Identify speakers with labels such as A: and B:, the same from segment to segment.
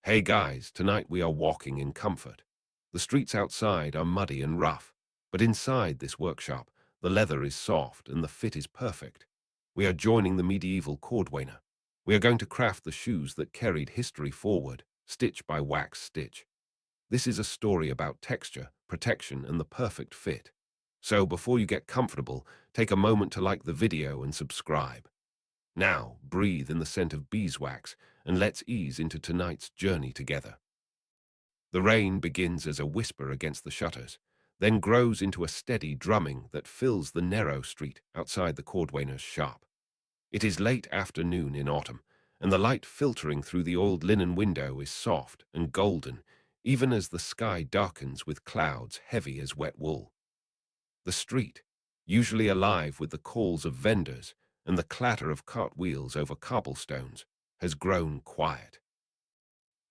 A: Hey guys, tonight we are walking in comfort. The streets outside are muddy and rough, but inside this workshop, the leather is soft and the fit is perfect. We are joining the medieval Cordwainer. We are going to craft the shoes that carried history forward, stitch by wax stitch. This is a story about texture, protection, and the perfect fit. So before you get comfortable, take a moment to like the video and subscribe. Now, breathe in the scent of beeswax and let's ease into tonight's journey together. The rain begins as a whisper against the shutters, then grows into a steady drumming that fills the narrow street outside the cordwainer's shop. It is late afternoon in autumn, and the light filtering through the old linen window is soft and golden, even as the sky darkens with clouds heavy as wet wool. The street, usually alive with the calls of vendors and the clatter of cartwheels over cobblestones, has grown quiet.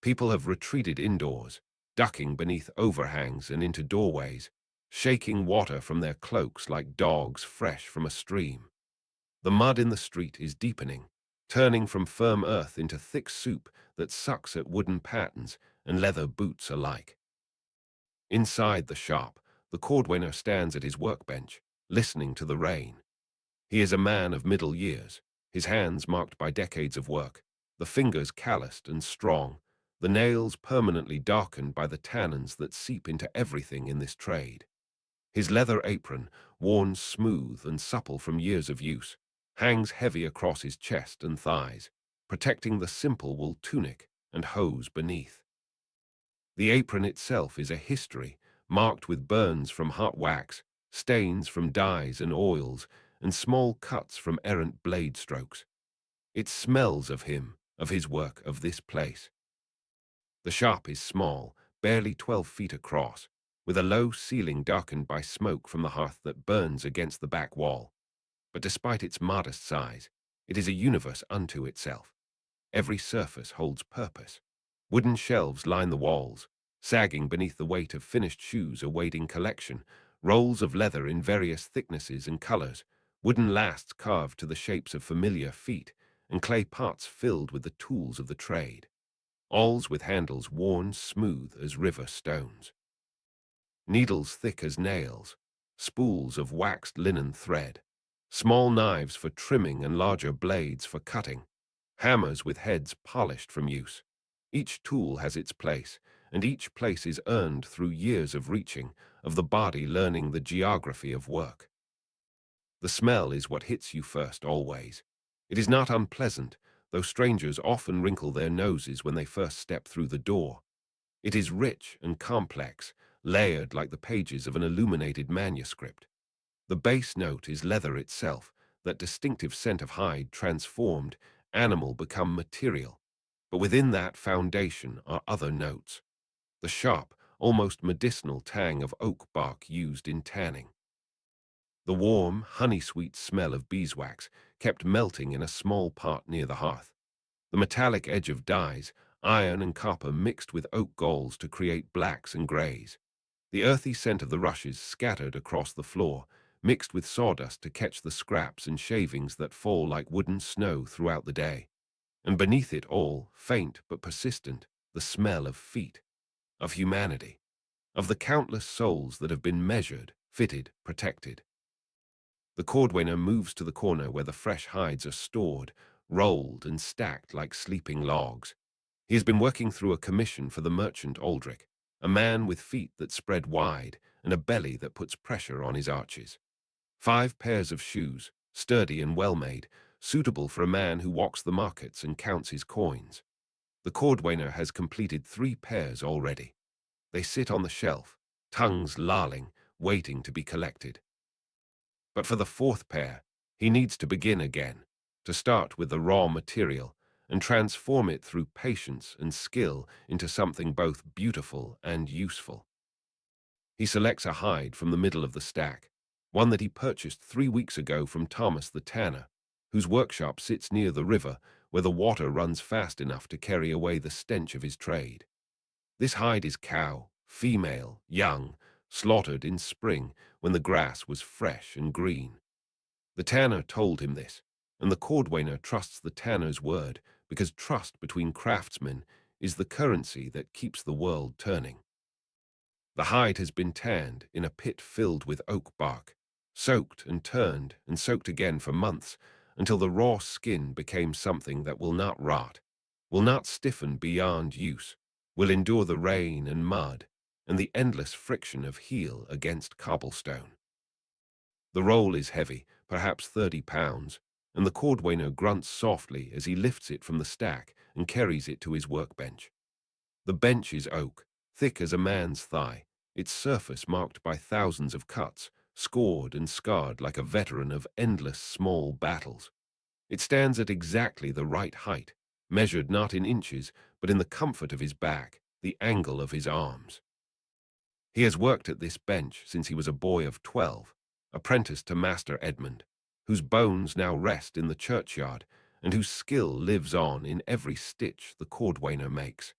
A: People have retreated indoors, ducking beneath overhangs and into doorways, shaking water from their cloaks like dogs fresh from a stream. The mud in the street is deepening, turning from firm earth into thick soup that sucks at wooden pattens and leather boots alike. Inside the shop, the cordwainer stands at his workbench, listening to the rain. He is a man of middle years, his hands marked by decades of work, the fingers calloused and strong, the nails permanently darkened by the tannins that seep into everything in this trade. His leather apron, worn smooth and supple from years of use, hangs heavy across his chest and thighs, protecting the simple wool tunic and hose beneath. The apron itself is a history, marked with burns from hot wax, stains from dyes and oils, and small cuts from errant blade strokes. It smells of him, of his work, of this place. The shop is small, barely 12 feet across, with a low ceiling darkened by smoke from the hearth that burns against the back wall. But despite its modest size, it is a universe unto itself. Every surface holds purpose. Wooden shelves line the walls, sagging beneath the weight of finished shoes awaiting collection, rolls of leather in various thicknesses and colors, wooden lasts carved to the shapes of familiar feet, and clay pots filled with the tools of the trade, alls with handles worn smooth as river stones. Needles thick as nails, spools of waxed linen thread, small knives for trimming and larger blades for cutting, hammers with heads polished from use. Each tool has its place, and each place is earned through years of reaching, of the body learning the geography of work. The smell is what hits you first always. It is not unpleasant, though strangers often wrinkle their noses when they first step through the door. It is rich and complex, layered like the pages of an illuminated manuscript. The base note is leather itself, that distinctive scent of hide transformed, animal become material. But within that foundation are other notes. The sharp, almost medicinal tang of oak bark used in tanning. The warm, honey-sweet smell of beeswax kept melting in a small pot near the hearth. The metallic edge of dyes, iron and copper mixed with oak galls to create blacks and greys. The earthy scent of the rushes scattered across the floor, mixed with sawdust to catch the scraps and shavings that fall like wooden snow throughout the day. And beneath it all, faint but persistent, the smell of feet, of humanity, of the countless souls that have been measured, fitted, protected. The cordwainer moves to the corner where the fresh hides are stored, rolled and stacked like sleeping logs. He has been working through a commission for the merchant Aldrich, a man with feet that spread wide and a belly that puts pressure on his arches. 5 pairs of shoes, sturdy and well-made, suitable for a man who walks the markets and counts his coins. The cordwainer has completed 3 pairs already. They sit on the shelf, tongues lolling, waiting to be collected. But for the 4th pair, he needs to begin again, to start with the raw material and transform it through patience and skill into something both beautiful and useful. He selects a hide from the middle of the stack, one that he purchased 3 weeks ago from Thomas the tanner, whose workshop sits near the river where the water runs fast enough to carry away the stench of his trade. This hide is cow, female, young, slaughtered in spring when the grass was fresh and green. The tanner told him this, and the cordwainer trusts the tanner's word because trust between craftsmen is the currency that keeps the world turning. The hide has been tanned in a pit filled with oak bark, soaked and soaked again for months until the raw skin became something that will not rot, will not stiffen beyond use, will endure the rain and mud and the endless friction of heel against cobblestone. The roll is heavy, perhaps 30 pounds, and the cordwainer grunts softly as he lifts it from the stack and carries it to his workbench. The bench is oak, thick as a man's thigh, its surface marked by thousands of cuts, scored and scarred like a veteran of endless small battles. It stands at exactly the right height, measured not in inches, but in the comfort of his back, the angle of his arms. He has worked at this bench since he was a boy of 12, apprenticed to Master Edmund, whose bones now rest in the churchyard and whose skill lives on in every stitch the cordwainer makes.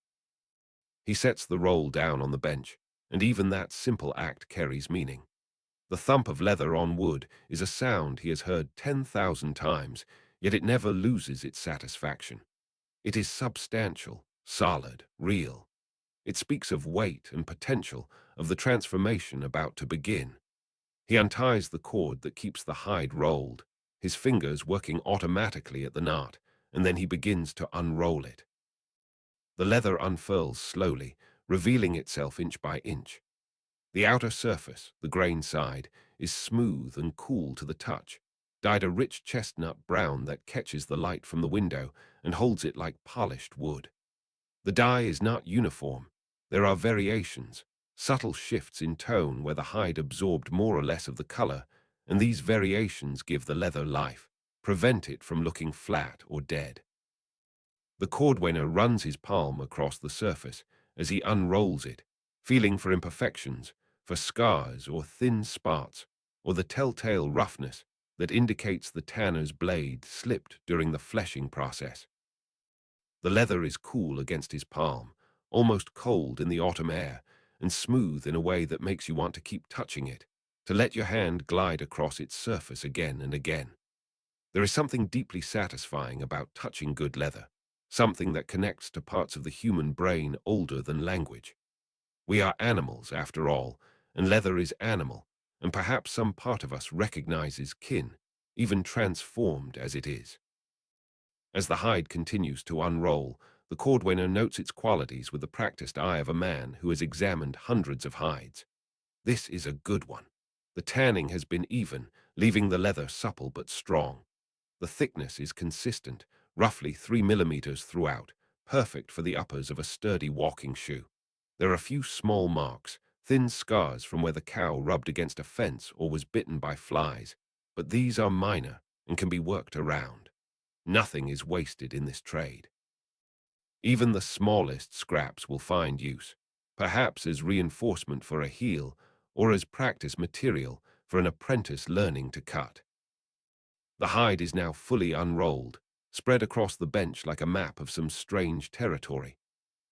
A: He sets the roll down on the bench, and even that simple act carries meaning. The thump of leather on wood is a sound he has heard 10,000 times, yet it never loses its satisfaction. It is substantial, solid, real. It speaks of weight and potential, of the transformation about to begin. He unties the cord that keeps the hide rolled, his fingers working automatically at the knot, and then he begins to unroll it. The leather unfurls slowly, revealing itself inch by inch. The outer surface, the grain side, is smooth and cool to the touch, dyed a rich chestnut brown that catches the light from the window and holds it like polished wood. The dye is not uniform. There are variations, subtle shifts in tone where the hide absorbed more or less of the color, and these variations give the leather life, prevent it from looking flat or dead. The cordwainer runs his palm across the surface as he unrolls it, feeling for imperfections, for scars or thin spots, or the telltale roughness that indicates the tanner's blade slipped during the fleshing process. The leather is cool against his palm, almost cold in the autumn air, and smooth in a way that makes you want to keep touching it, to let your hand glide across its surface again and again. There is something deeply satisfying about touching good leather, something that connects to parts of the human brain older than language. We are animals, after all, and leather is animal, and perhaps some part of us recognizes kin, even transformed as it is. As the hide continues to unroll, the cordwainer notes its qualities with the practiced eye of a man who has examined hundreds of hides. This is a good one. The tanning has been even, leaving the leather supple but strong. The thickness is consistent, roughly 3 millimeters throughout, perfect for the uppers of a sturdy walking shoe. There are a few small marks, thin scars from where the cow rubbed against a fence or was bitten by flies, but these are minor and can be worked around. Nothing is wasted in this trade. Even the smallest scraps will find use, perhaps as reinforcement for a heel or as practice material for an apprentice learning to cut. The hide is now fully unrolled, spread across the bench like a map of some strange territory.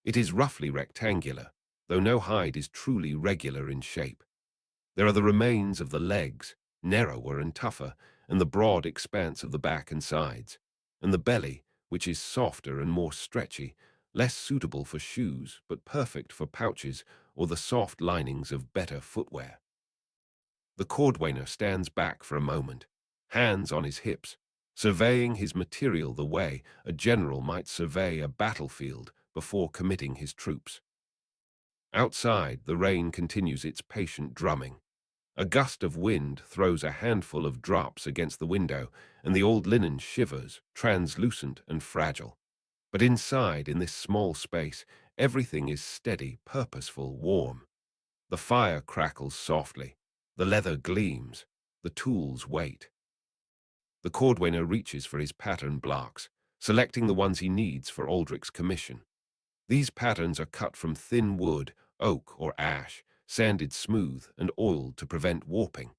A: It is roughly rectangular, though no hide is truly regular in shape. There are the remains of the legs, narrower and tougher, and the broad expanse of the back and sides, and the belly, which is softer and more stretchy, less suitable for shoes but perfect for pouches or the soft linings of better footwear. The cordwainer stands back for a moment, hands on his hips, surveying his material the way a general might survey a battlefield before committing his troops. Outside, the rain continues its patient drumming. A gust of wind throws a handful of drops against the window, and the old linen shivers, translucent and fragile. But inside, in this small space, everything is steady, purposeful, warm. The fire crackles softly. The leather gleams. The tools wait. The cordwainer reaches for his pattern blocks, selecting the ones he needs for Aldrich's commission. These patterns are cut from thin wood, oak or ash, sanded smooth and oiled to prevent warping.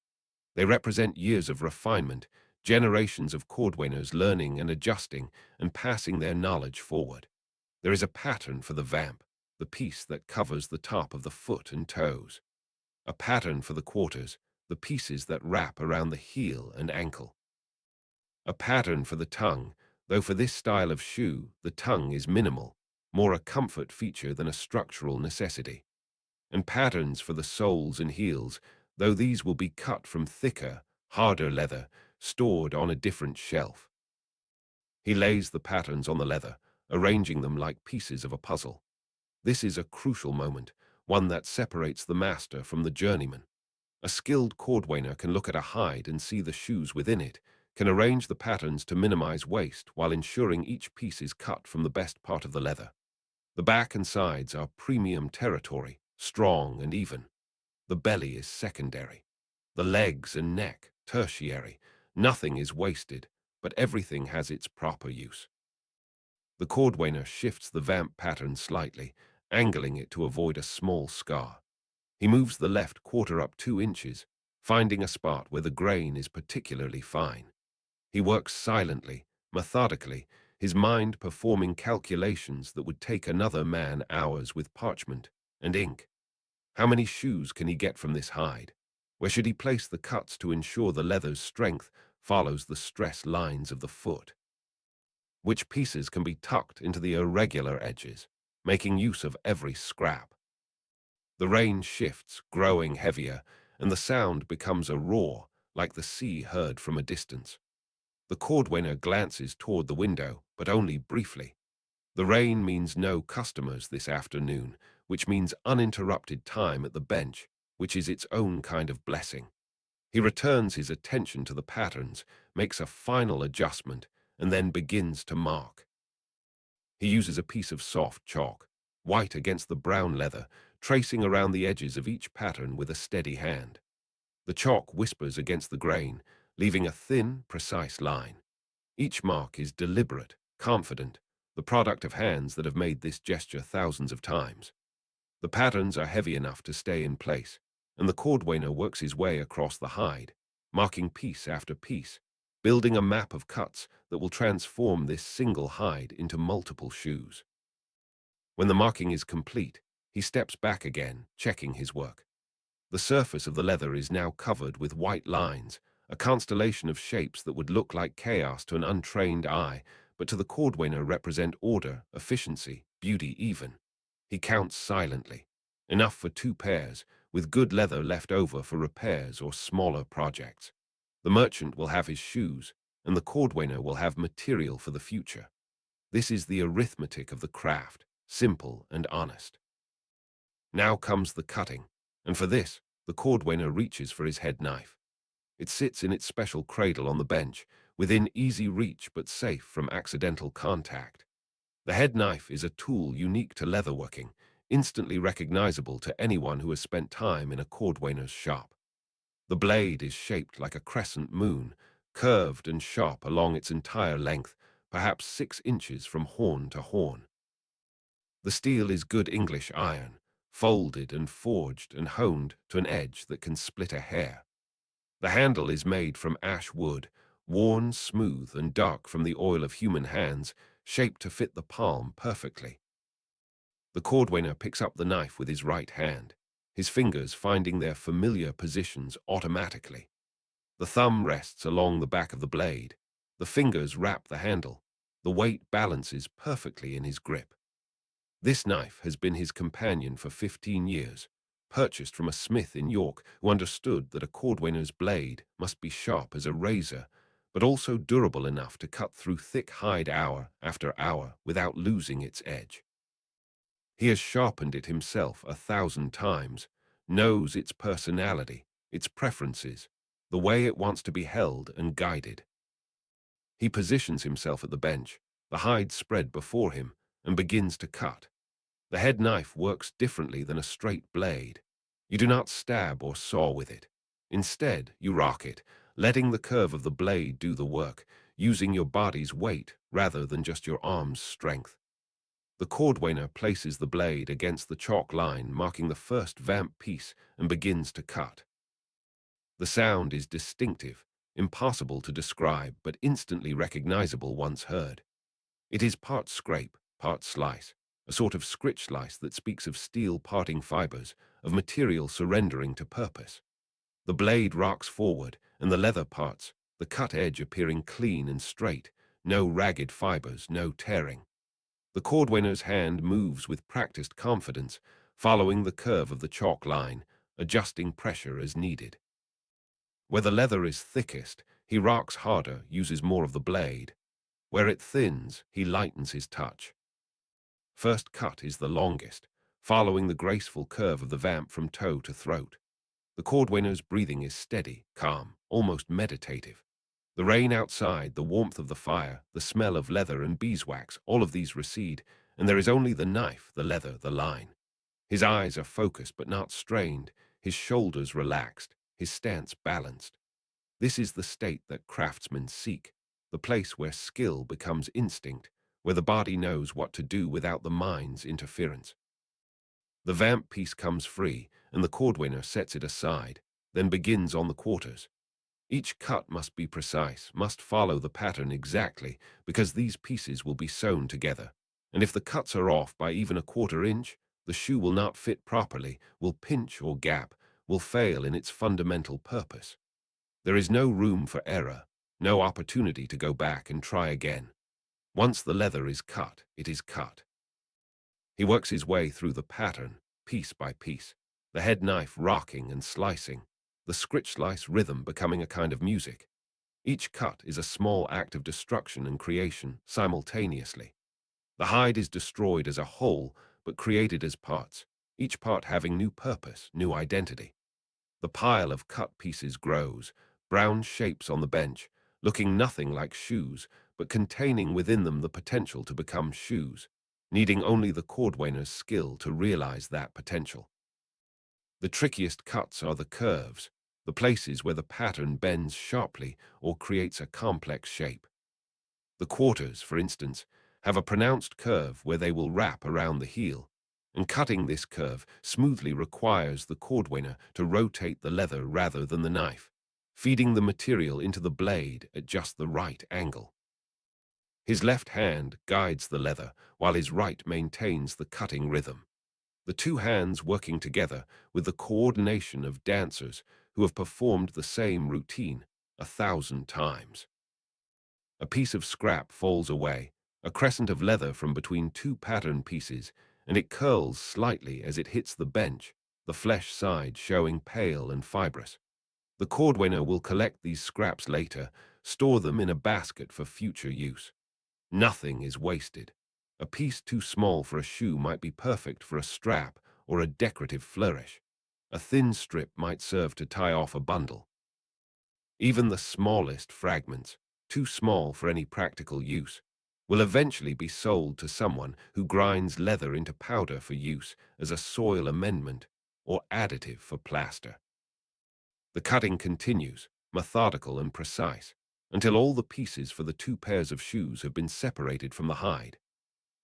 A: They represent years of refinement, generations of cordwainers learning and adjusting and passing their knowledge forward. There is a pattern for the vamp, the piece that covers the top of the foot and toes. A pattern for the quarters, the pieces that wrap around the heel and ankle. A pattern for the tongue, though for this style of shoe, the tongue is minimal, more a comfort feature than a structural necessity. And patterns for the soles and heels, though these will be cut from thicker, harder leather, stored on a different shelf. He lays the patterns on the leather, arranging them like pieces of a puzzle. This is a crucial moment, one that separates the master from the journeyman. A skilled cordwainer can look at a hide and see the shoes within it, can arrange the patterns to minimize waste while ensuring each piece is cut from the best part of the leather. The back and sides are premium territory, strong and even. The belly is secondary. The legs and neck, tertiary. Nothing is wasted, but everything has its proper use. The cordwainer shifts the vamp pattern slightly, angling it to avoid a small scar. He moves the left quarter up 2 inches, finding a spot where the grain is particularly fine. He works silently, methodically, his mind performing calculations that would take another man hours with parchment and ink. How many shoes can he get from this hide? Where should he place the cuts to ensure the leather's strength follows the stress lines of the foot? Which pieces can be tucked into the irregular edges, making use of every scrap? The rain shifts, growing heavier, and the sound becomes a roar, like the sea heard from a distance. The cordwainer glances toward the window, but only briefly. The rain means no customers this afternoon, which means uninterrupted time at the bench, which is its own kind of blessing. He returns his attention to the patterns, makes a final adjustment, and then begins to mark. He uses a piece of soft chalk, white against the brown leather, tracing around the edges of each pattern with a steady hand. The chalk whispers against the grain, leaving a thin, precise line. Each mark is deliberate, confident, the product of hands that have made this gesture thousands of times. The patterns are heavy enough to stay in place, and the cordwainer works his way across the hide, marking piece after piece, building a map of cuts that will transform this single hide into multiple shoes. When the marking is complete, he steps back again, checking his work. The surface of the leather is now covered with white lines, a constellation of shapes that would look like chaos to an untrained eye, but to the cordwainer represent order, efficiency, beauty even. He counts silently. Enough for 2 pairs, with good leather left over for repairs or smaller projects. The merchant will have his shoes, and the cordwainer will have material for the future. This is the arithmetic of the craft, simple and honest. Now comes the cutting, and for this, the cordwainer reaches for his head knife. It sits in its special cradle on the bench, within easy reach but safe from accidental contact. The head knife is a tool unique to leatherworking, instantly recognizable to anyone who has spent time in a cordwainer's shop. The blade is shaped like a crescent moon, curved and sharp along its entire length, perhaps 6 inches from horn to horn. The steel is good English iron, folded and forged and honed to an edge that can split a hair. The handle is made from ash wood, worn smooth and dark from the oil of human hands, shaped to fit the palm perfectly. The cordwainer picks up the knife with his right hand, his fingers finding their familiar positions automatically. The thumb rests along the back of the blade. The fingers wrap the handle. The weight balances perfectly in his grip. This knife has been his companion for 15 years, purchased from a smith in York who understood that a cordwainer's blade must be sharp as a razor, but also durable enough to cut through thick hide hour after hour without losing its edge. He has sharpened it himself 1,000 times, knows its personality, its preferences, the way it wants to be held and guided. He positions himself at the bench, the hide spread before him, and begins to cut. The head knife works differently than a straight blade. You do not stab or saw with it. Instead, you rock it, letting the curve of the blade do the work, using your body's weight rather than just your arm's strength. The cordwainer places the blade against the chalk line marking the first vamp piece and begins to cut. The sound is distinctive, impossible to describe but instantly recognizable once heard. It is part scrape, part slice, a sort of scritch slice that speaks of steel parting fibers, of material surrendering to purpose. The blade rocks forward, and the leather parts, the cut edge appearing clean and straight, no ragged fibers, no tearing. The cordwainer's hand moves with practiced confidence, following the curve of the chalk line, adjusting pressure as needed. Where the leather is thickest, he rocks harder, uses more of the blade. Where it thins, he lightens his touch. First cut is the longest, following the graceful curve of the vamp from toe to throat. The cordwainer's breathing is steady, calm, almost meditative. The rain outside, the warmth of the fire, the smell of leather and beeswax, all of these recede, and there is only the knife, the leather, the line. His eyes are focused but not strained, his shoulders relaxed, his stance balanced. This is the state that craftsmen seek, the place where skill becomes instinct, where the body knows what to do without the mind's interference. The vamp piece comes free, and the cordwainer sets it aside, then begins on the quarters. Each cut must be precise, must follow the pattern exactly, because these pieces will be sewn together. And if the cuts are off by even a quarter inch, the shoe will not fit properly, will pinch or gap, will fail in its fundamental purpose. There is no room for error, no opportunity to go back and try again. Once the leather is cut, it is cut. He works his way through the pattern, piece by piece, the head knife rocking and slicing, the scritch-slice rhythm becoming a kind of music. Each cut is a small act of destruction and creation simultaneously. The hide is destroyed as a whole, but created as parts, each part having new purpose, new identity. The pile of cut pieces grows, brown shapes on the bench, looking nothing like shoes, but containing within them the potential to become shoes, needing only the cordwainer's skill to realize that potential. The trickiest cuts are the curves, the places where the pattern bends sharply or creates a complex shape. The quarters, for instance, have a pronounced curve where they will wrap around the heel, and cutting this curve smoothly requires the cordwainer to rotate the leather rather than the knife, feeding the material into the blade at just the right angle. His left hand guides the leather, while his right maintains the cutting rhythm. The two hands working together with the coordination of dancers who have performed the same routine 1,000 times. A piece of scrap falls away, a crescent of leather from between two pattern pieces, and it curls slightly as it hits the bench, the flesh side showing pale and fibrous. The cordwainer will collect these scraps later, store them in a basket for future use. Nothing is wasted. A piece too small for a shoe might be perfect for a strap or a decorative flourish. A thin strip might serve to tie off a bundle. Even the smallest fragments, too small for any practical use, will eventually be sold to someone who grinds leather into powder for use as a soil amendment or additive for plaster. The cutting continues, methodical and precise, until all the pieces for the two pairs of shoes have been separated from the hide.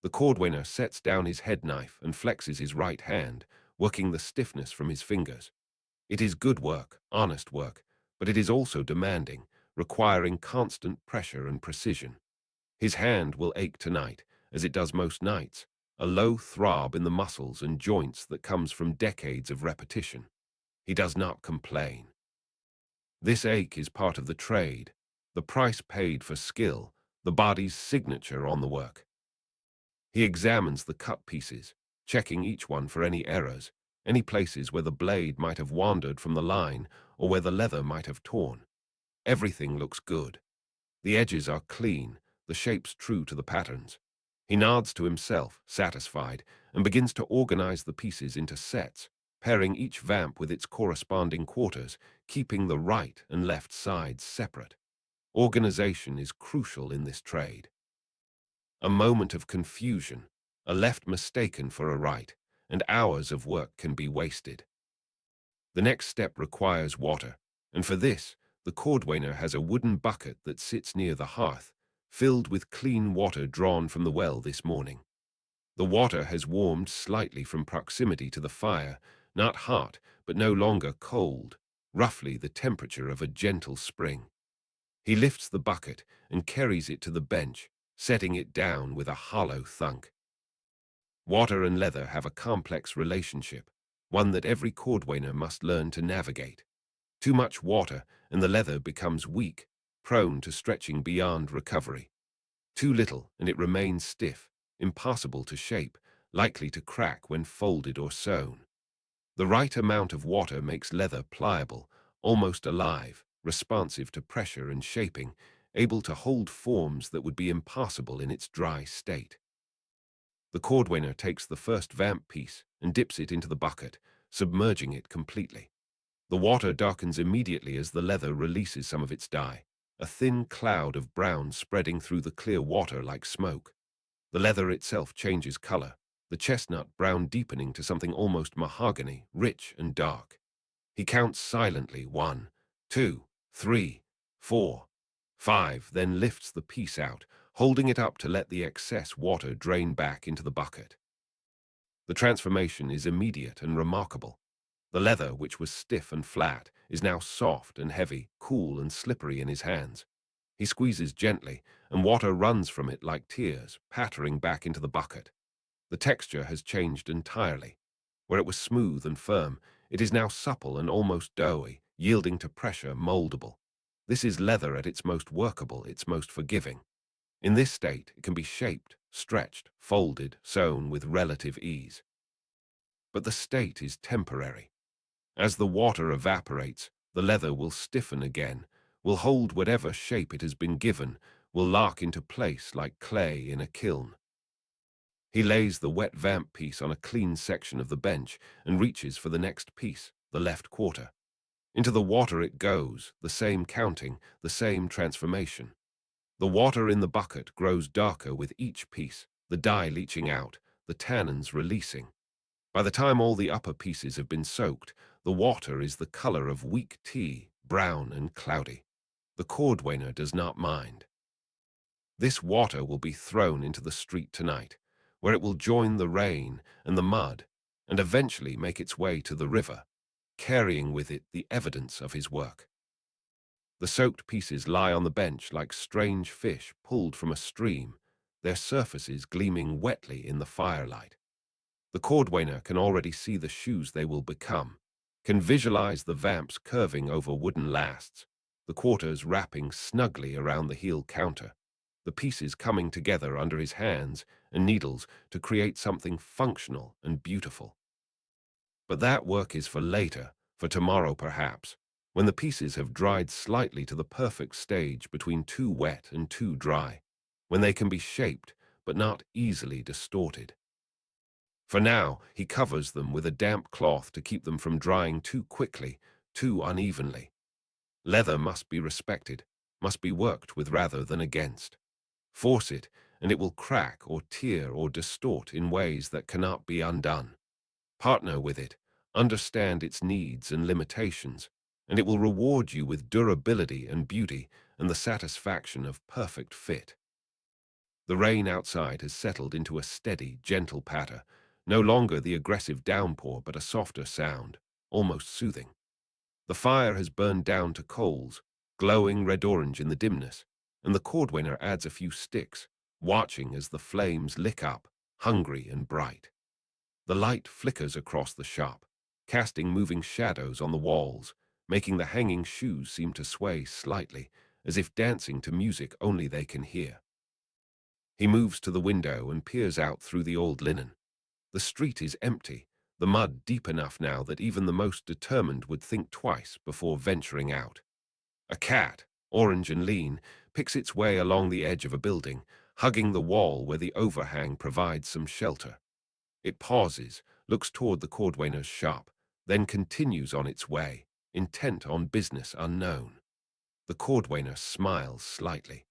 A: The cordwainer sets down his head knife and flexes his right hand, working the stiffness from his fingers. It is good work, honest work, but it is also demanding, requiring constant pressure and precision. His hand will ache tonight, as it does most nights, a low throb in the muscles and joints that comes from decades of repetition. He does not complain. This ache is part of the trade, the price paid for skill, the body's signature on the work. He examines the cut pieces, checking each one for any errors, any places where the blade might have wandered from the line or where the leather might have torn. Everything looks good. The edges are clean, the shapes true to the patterns. He nods to himself, satisfied, and begins to organize the pieces into sets, pairing each vamp with its corresponding quarters, keeping the right and left sides separate. Organization is crucial in this trade. A moment of confusion, a left mistaken for a right, and hours of work can be wasted. The next step requires water, and for this, the cordwainer has a wooden bucket that sits near the hearth, filled with clean water drawn from the well this morning. The water has warmed slightly from proximity to the fire, not hot, but no longer cold, roughly the temperature of a gentle spring. He lifts the bucket and carries it to the bench, setting it down with a hollow thunk. Water and leather have a complex relationship, one that every cordwainer must learn to navigate. Too much water and the leather becomes weak, prone to stretching beyond recovery. Too little and it remains stiff, impossible to shape, likely to crack when folded or sewn. The right amount of water makes leather pliable, almost alive, responsive to pressure and shaping, able to hold forms that would be impossible in its dry state. The cordwainer takes the first vamp piece and dips it into the bucket, submerging it completely. The water darkens immediately as the leather releases some of its dye, a thin cloud of brown spreading through the clear water like smoke. The leather itself changes color, the chestnut brown deepening to something almost mahogany, rich and dark. He counts silently 1, 2, 3, 4, 5, then lifts the piece out, holding it up to let the excess water drain back into the bucket. The transformation is immediate and remarkable. The leather, which was stiff and flat, is now soft and heavy, cool and slippery in his hands. He squeezes gently, and water runs from it like tears, pattering back into the bucket. The texture has changed entirely. Where it was smooth and firm, it is now supple and almost doughy, yielding to pressure, moldable. This is leather at its most workable, its most forgiving. In this state, it can be shaped, stretched, folded, sewn with relative ease. But the state is temporary. As the water evaporates, the leather will stiffen again, will hold whatever shape it has been given, will lock into place like clay in a kiln. He lays the wet vamp piece on a clean section of the bench and reaches for the next piece, the left quarter. Into the water it goes, the same counting, the same transformation. The water in the bucket grows darker with each piece, the dye leaching out, the tannins releasing. By the time all the upper pieces have been soaked, the water is the color of weak tea, brown and cloudy. The cordwainer does not mind. This water will be thrown into the street tonight, where it will join the rain and the mud, and eventually make its way to the river, carrying with it the evidence of his work. The soaked pieces lie on the bench like strange fish pulled from a stream, their surfaces gleaming wetly in the firelight. The cordwainer can already see the shoes they will become, can visualize the vamps curving over wooden lasts, the quarters wrapping snugly around the heel counter, the pieces coming together under his hands and needles to create something functional and beautiful. But that work is for later, for tomorrow perhaps, when the pieces have dried slightly to the perfect stage between too wet and too dry, when they can be shaped but not easily distorted. For now, he covers them with a damp cloth to keep them from drying too quickly, too unevenly. Leather must be respected, must be worked with rather than against. Force it, and it will crack or tear or distort in ways that cannot be undone. Partner with it, understand its needs and limitations, and it will reward you with durability and beauty and the satisfaction of perfect fit. The rain outside has settled into a steady, gentle patter, no longer the aggressive downpour but a softer sound, almost soothing. The fire has burned down to coals, glowing red-orange in the dimness, and the cordwainer adds a few sticks, watching as the flames lick up, hungry and bright. The light flickers across the shop, casting moving shadows on the walls, making the hanging shoes seem to sway slightly, as if dancing to music only they can hear. He moves to the window and peers out through the old linen. The street is empty, the mud deep enough now that even the most determined would think twice before venturing out. A cat, orange and lean, picks its way along the edge of a building, hugging the wall where the overhang provides some shelter. It pauses, looks toward the cordwainer's shop, then continues on its way, intent on business unknown. The cordwainer smiles slightly.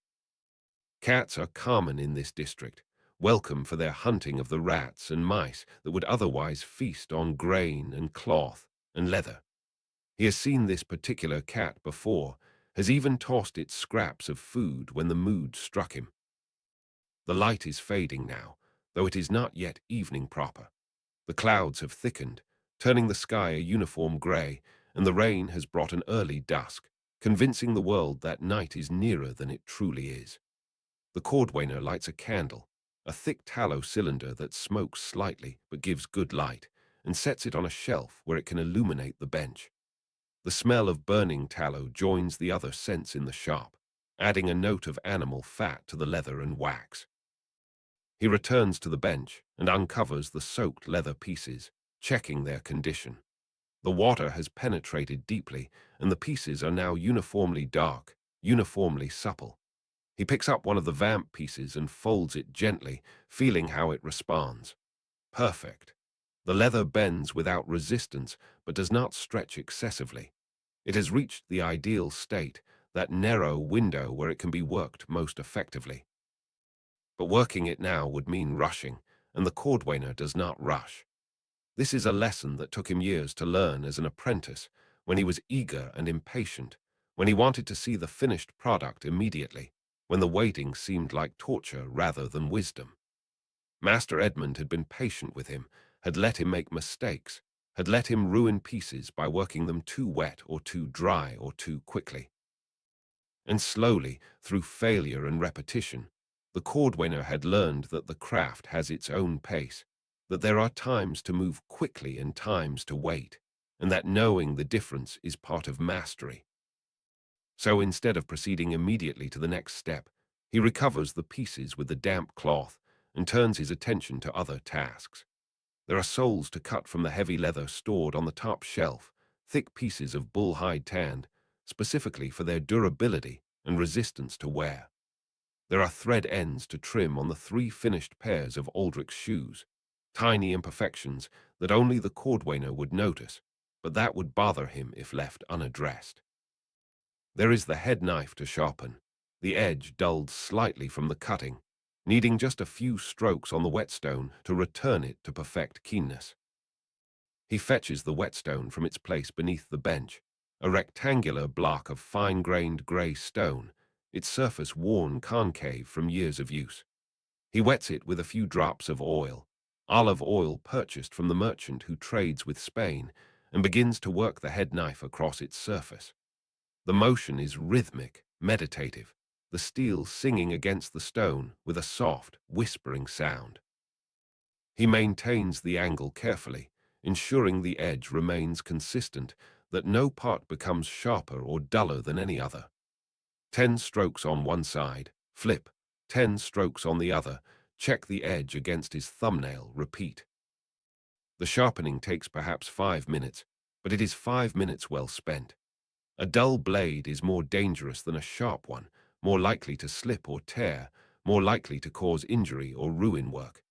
A: Cats are common in this district, welcome for their hunting of the rats and mice that would otherwise feast on grain and cloth and leather. He has seen this particular cat before, has even tossed its scraps of food when the mood struck him. The light is fading now, though it is not yet evening proper. The clouds have thickened, turning the sky a uniform gray, and the rain has brought an early dusk, convincing the world that night is nearer than it truly is. The cordwainer lights a candle, a thick tallow cylinder that smokes slightly but gives good light, and sets it on a shelf where it can illuminate the bench. The smell of burning tallow joins the other scents in the shop, adding a note of animal fat to the leather and wax. He returns to the bench and uncovers the soaked leather pieces, checking their condition. The water has penetrated deeply, and the pieces are now uniformly dark, uniformly supple. He picks up one of the vamp pieces and folds it gently, feeling how it responds. Perfect. The leather bends without resistance, but does not stretch excessively. It has reached the ideal state, that narrow window where it can be worked most effectively. But working it now would mean rushing, and the cordwainer does not rush. This is a lesson that took him years to learn as an apprentice, when he was eager and impatient, when he wanted to see the finished product immediately, when the waiting seemed like torture rather than wisdom. Master Edmund had been patient with him, had let him make mistakes, had let him ruin pieces by working them too wet or too dry or too quickly. And slowly, through failure and repetition, the cordwainer had learned that the craft has its own pace, that there are times to move quickly and times to wait, and that knowing the difference is part of mastery. So instead of proceeding immediately to the next step, he recovers the pieces with the damp cloth and turns his attention to other tasks. There are soles to cut from the heavy leather stored on the top shelf, thick pieces of bull hide tanned, specifically for their durability and resistance to wear. There are thread ends to trim on the 3 finished pairs of Aldrich's shoes, tiny imperfections that only the cordwainer would notice, but that would bother him if left unaddressed. There is the head knife to sharpen, the edge dulled slightly from the cutting, needing just a few strokes on the whetstone to return it to perfect keenness. He fetches the whetstone from its place beneath the bench, a rectangular block of fine-grained grey stone, its surface worn concave from years of use. He wets it with a few drops of oil, olive oil purchased from the merchant who trades with Spain, and begins to work the head knife across its surface. The motion is rhythmic, meditative, the steel singing against the stone with a soft, whispering sound. He maintains the angle carefully, ensuring the edge remains consistent, that no part becomes sharper or duller than any other. 10 strokes on one side, flip, 10 strokes on the other, check the edge against his thumbnail, repeat. The sharpening takes perhaps 5 minutes, but it is 5 minutes well spent. A dull blade is more dangerous than a sharp one, more likely to slip or tear, more likely to cause injury or ruin work.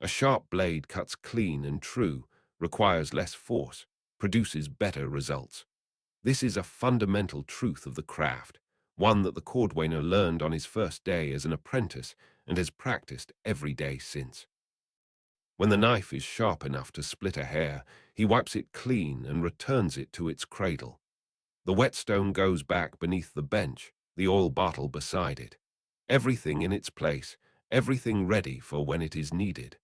A: A sharp blade cuts clean and true, requires less force, produces better results. This is a fundamental truth of the craft, one that the cordwainer learned on his first day as an apprentice and has practiced every day since. When the knife is sharp enough to split a hair, he wipes it clean and returns it to its cradle. The whetstone goes back beneath the bench, the oil bottle beside it. Everything in its place, everything ready for when it is needed.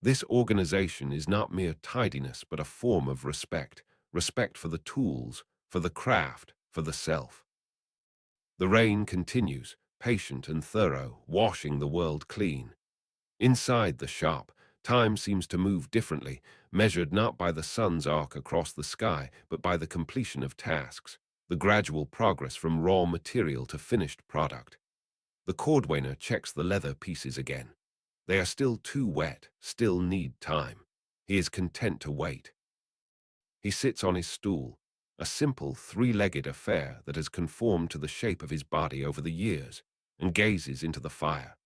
A: This organization is not mere tidiness, but a form of respect, respect for the tools, for the craft, for the self. The rain continues, patient and thorough, washing the world clean. Inside the shop, time seems to move differently, measured not by the sun's arc across the sky, but by the completion of tasks, the gradual progress from raw material to finished product. The cordwainer checks the leather pieces again. They are still too wet, still need time. He is content to wait. He sits on his stool, a simple 3-legged affair that has conformed to the shape of his body over the years, and gazes into the fire.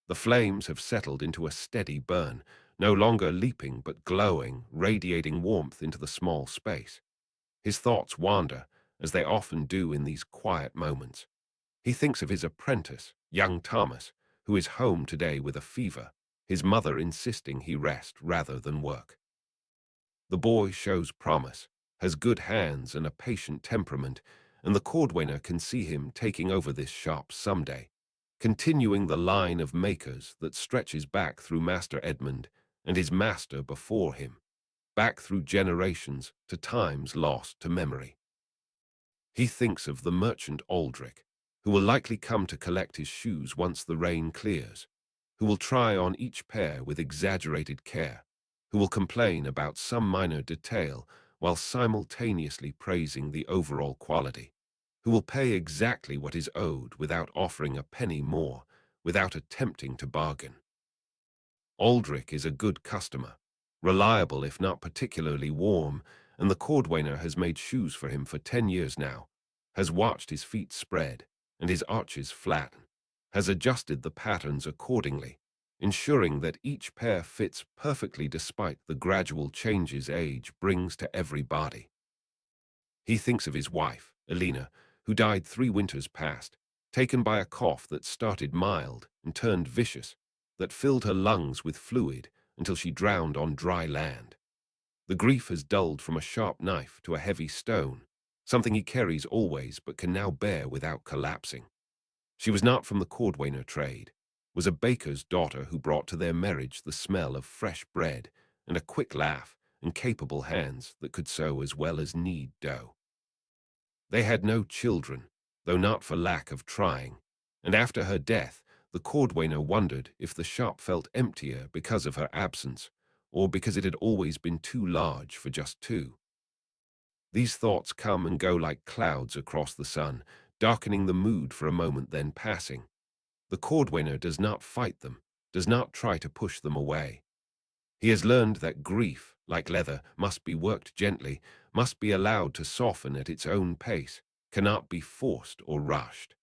A: The flames have settled into a steady burn, no longer leaping but glowing, radiating warmth into the small space. His thoughts wander, as they often do in these quiet moments. He thinks of his apprentice, young Thomas, who is home today with a fever, his mother insisting he rest rather than work. The boy shows promise, has good hands and a patient temperament, and the cordwainer can see him taking over this shop someday, continuing the line of makers that stretches back through Master Edmund and his master before him, back through generations to times lost to memory. He thinks of the merchant Aldrich, who will likely come to collect his shoes once the rain clears, who will try on each pair with exaggerated care, who will complain about some minor detail while simultaneously praising the overall quality, who will pay exactly what is owed without offering a penny more, without attempting to bargain. Aldrich is a good customer, reliable if not particularly warm, and the Cordwainer has made shoes for him for 10 years now, has watched his feet spread and his arches flatten, has adjusted the patterns accordingly, ensuring that each pair fits perfectly despite the gradual changes age brings to every body. He thinks of his wife, Elena, who died 3 winters past, taken by a cough that started mild and turned vicious, that filled her lungs with fluid until she drowned on dry land. The grief has dulled from a sharp knife to a heavy stone, something he carries always but can now bear without collapsing. She was not from the Cordwainer trade, was a baker's daughter who brought to their marriage the smell of fresh bread and a quick laugh and capable hands that could sew as well as knead dough. They had no children, though not for lack of trying, and after her death, the Cordwainer wondered if the shop felt emptier because of her absence, or because it had always been too large for just two. These thoughts come and go like clouds across the sun, darkening the mood for a moment then passing. The Cordwainer does not fight them, does not try to push them away. He has learned that grief, like leather, must be worked gently, must be allowed to soften at its own pace, cannot be forced or rushed.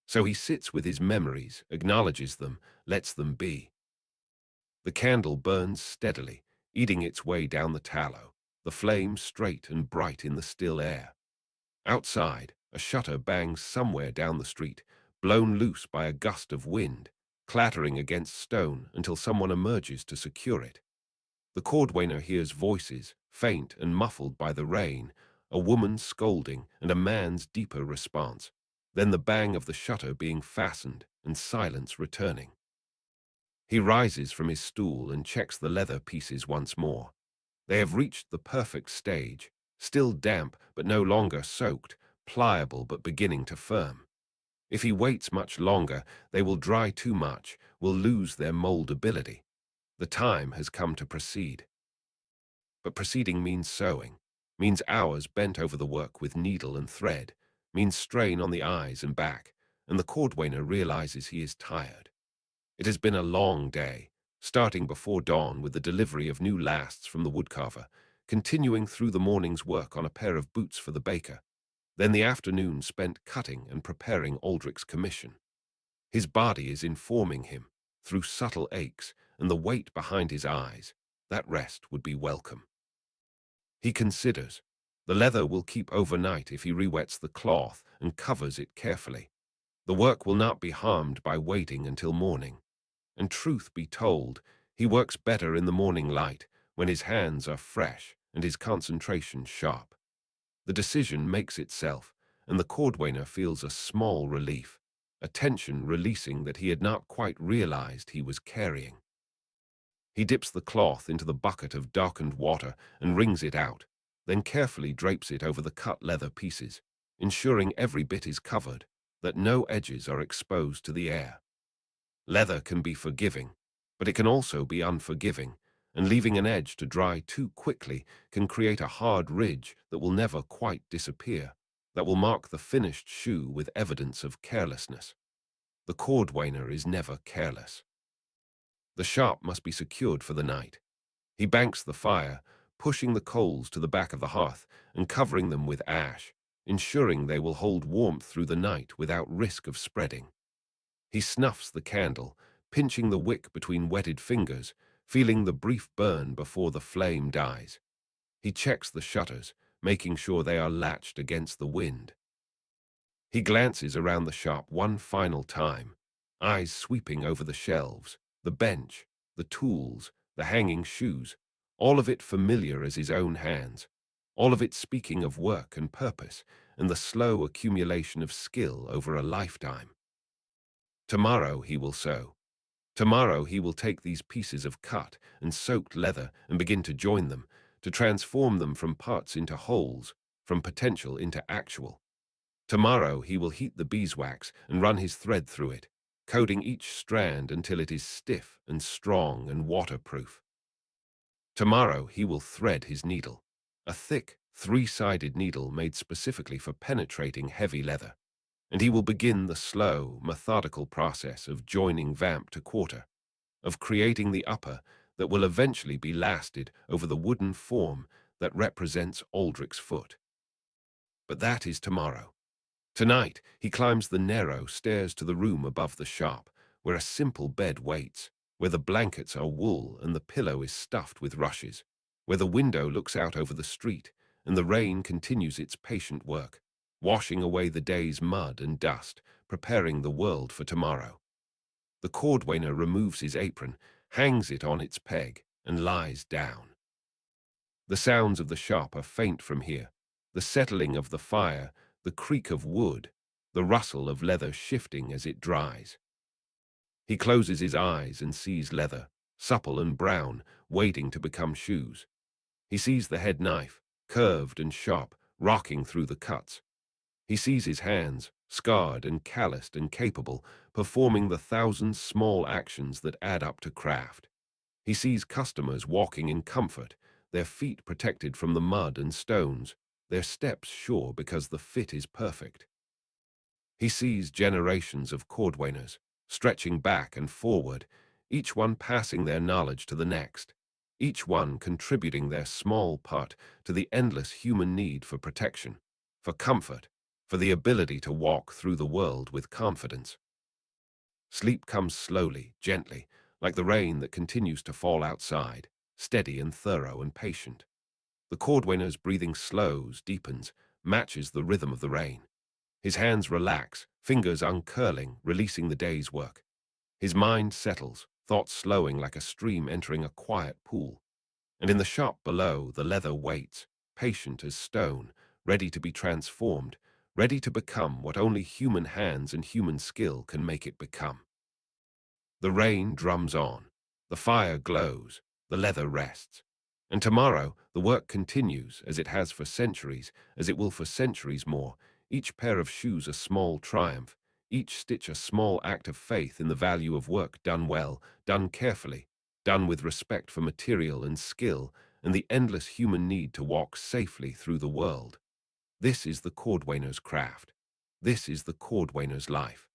A: So he sits with his memories, acknowledges them, lets them be. The candle burns steadily, eating its way down the tallow, the flame straight and bright in the still air. Outside, a shutter bangs somewhere down the street, blown loose by a gust of wind, clattering against stone until someone emerges to secure it. The Cordwainer hears voices, faint and muffled by the rain, a woman's scolding and a man's deeper response, then the bang of the shutter being fastened and silence returning. He rises from his stool and checks the leather pieces once more. They have reached the perfect stage, still damp but no longer soaked, pliable but beginning to firm. If he waits much longer, they will dry too much, will lose their moldability. The time has come to proceed. But proceeding means sewing, means hours bent over the work with needle and thread, means strain on the eyes and back, and the Cordwainer realizes he is tired. It has been a long day, starting before dawn with the delivery of new lasts from the woodcarver, continuing through the morning's work on a pair of boots for the baker, then the afternoon spent cutting and preparing Aldrich's commission. His body is informing him, through subtle aches and the weight behind his eyes, that rest would be welcome. He considers, the leather will keep overnight if he re-wets the cloth and covers it carefully. The work will not be harmed by waiting until morning. And truth be told, he works better in the morning light, when his hands are fresh and his concentration sharp. The decision makes itself, and the Cordwainer feels a small relief, a tension releasing that he had not quite realized he was carrying. He dips the cloth into the bucket of darkened water and wrings it out, then carefully drapes it over the cut leather pieces, ensuring every bit is covered, that no edges are exposed to the air. Leather can be forgiving, but it can also be unforgiving, and leaving an edge to dry too quickly can create a hard ridge that will never quite disappear, that will mark the finished shoe with evidence of carelessness. The Cordwainer is never careless. The shop must be secured for the night. He banks the fire, pushing the coals to the back of the hearth and covering them with ash, ensuring they will hold warmth through the night without risk of spreading. He snuffs the candle, pinching the wick between wetted fingers, feeling the brief burn before the flame dies. He checks the shutters, making sure they are latched against the wind. He glances around the shop one final time, eyes sweeping over the shelves, the bench, the tools, the hanging shoes, all of it familiar as his own hands, all of it speaking of work and purpose and the slow accumulation of skill over a lifetime. Tomorrow he will sew. Tomorrow he will take these pieces of cut and soaked leather and begin to join them, to transform them from parts into wholes, from potential into actual. Tomorrow he will heat the beeswax and run his thread through it, coating each strand until it is stiff and strong and waterproof. Tomorrow he will thread his needle, a thick, three-sided needle made specifically for penetrating heavy leather, and he will begin the slow, methodical process of joining vamp to quarter, of creating the upper that will eventually be lasted over the wooden form that represents Aldrich's foot. But that is tomorrow. Tonight, he climbs the narrow stairs to the room above the shop, where a simple bed waits, where the blankets are wool and the pillow is stuffed with rushes, where the window looks out over the street and the rain continues its patient work, washing away the day's mud and dust, preparing the world for tomorrow. The cordwainer removes his apron, hangs it on its peg, and lies down. The sounds of the shop are faint from here, the settling of the fire, the creak of wood, the rustle of leather shifting as it dries. He closes his eyes and sees leather, supple and brown, waiting to become shoes. He sees the head knife, curved and sharp, rocking through the cuts. He sees his hands, scarred and calloused and capable, performing the thousand small actions that add up to craft. He sees customers walking in comfort, their feet protected from the mud and stones, their steps sure because the fit is perfect. He sees generations of cordwainers, stretching back and forward, each one passing their knowledge to the next, each one contributing their small part to the endless human need for protection, for comfort, for the ability to walk through the world with confidence. Sleep comes slowly, gently, like the rain that continues to fall outside, steady and thorough and patient. The cordwainer's breathing slows, deepens, matches the rhythm of the rain. His hands relax, fingers uncurling, releasing the day's work. His mind settles, thoughts slowing like a stream entering a quiet pool. And in the shop below, the leather waits, patient as stone, ready to be transformed, ready to become what only human hands and human skill can make it become. The rain drums on, the fire glows, the leather rests. And tomorrow, the work continues, as it has for centuries, as it will for centuries more, each pair of shoes a small triumph, each stitch a small act of faith in the value of work done well, done carefully, done with respect for material and skill, and the endless human need to walk safely through the world. This is the cordwainer's craft. This is the cordwainer's life.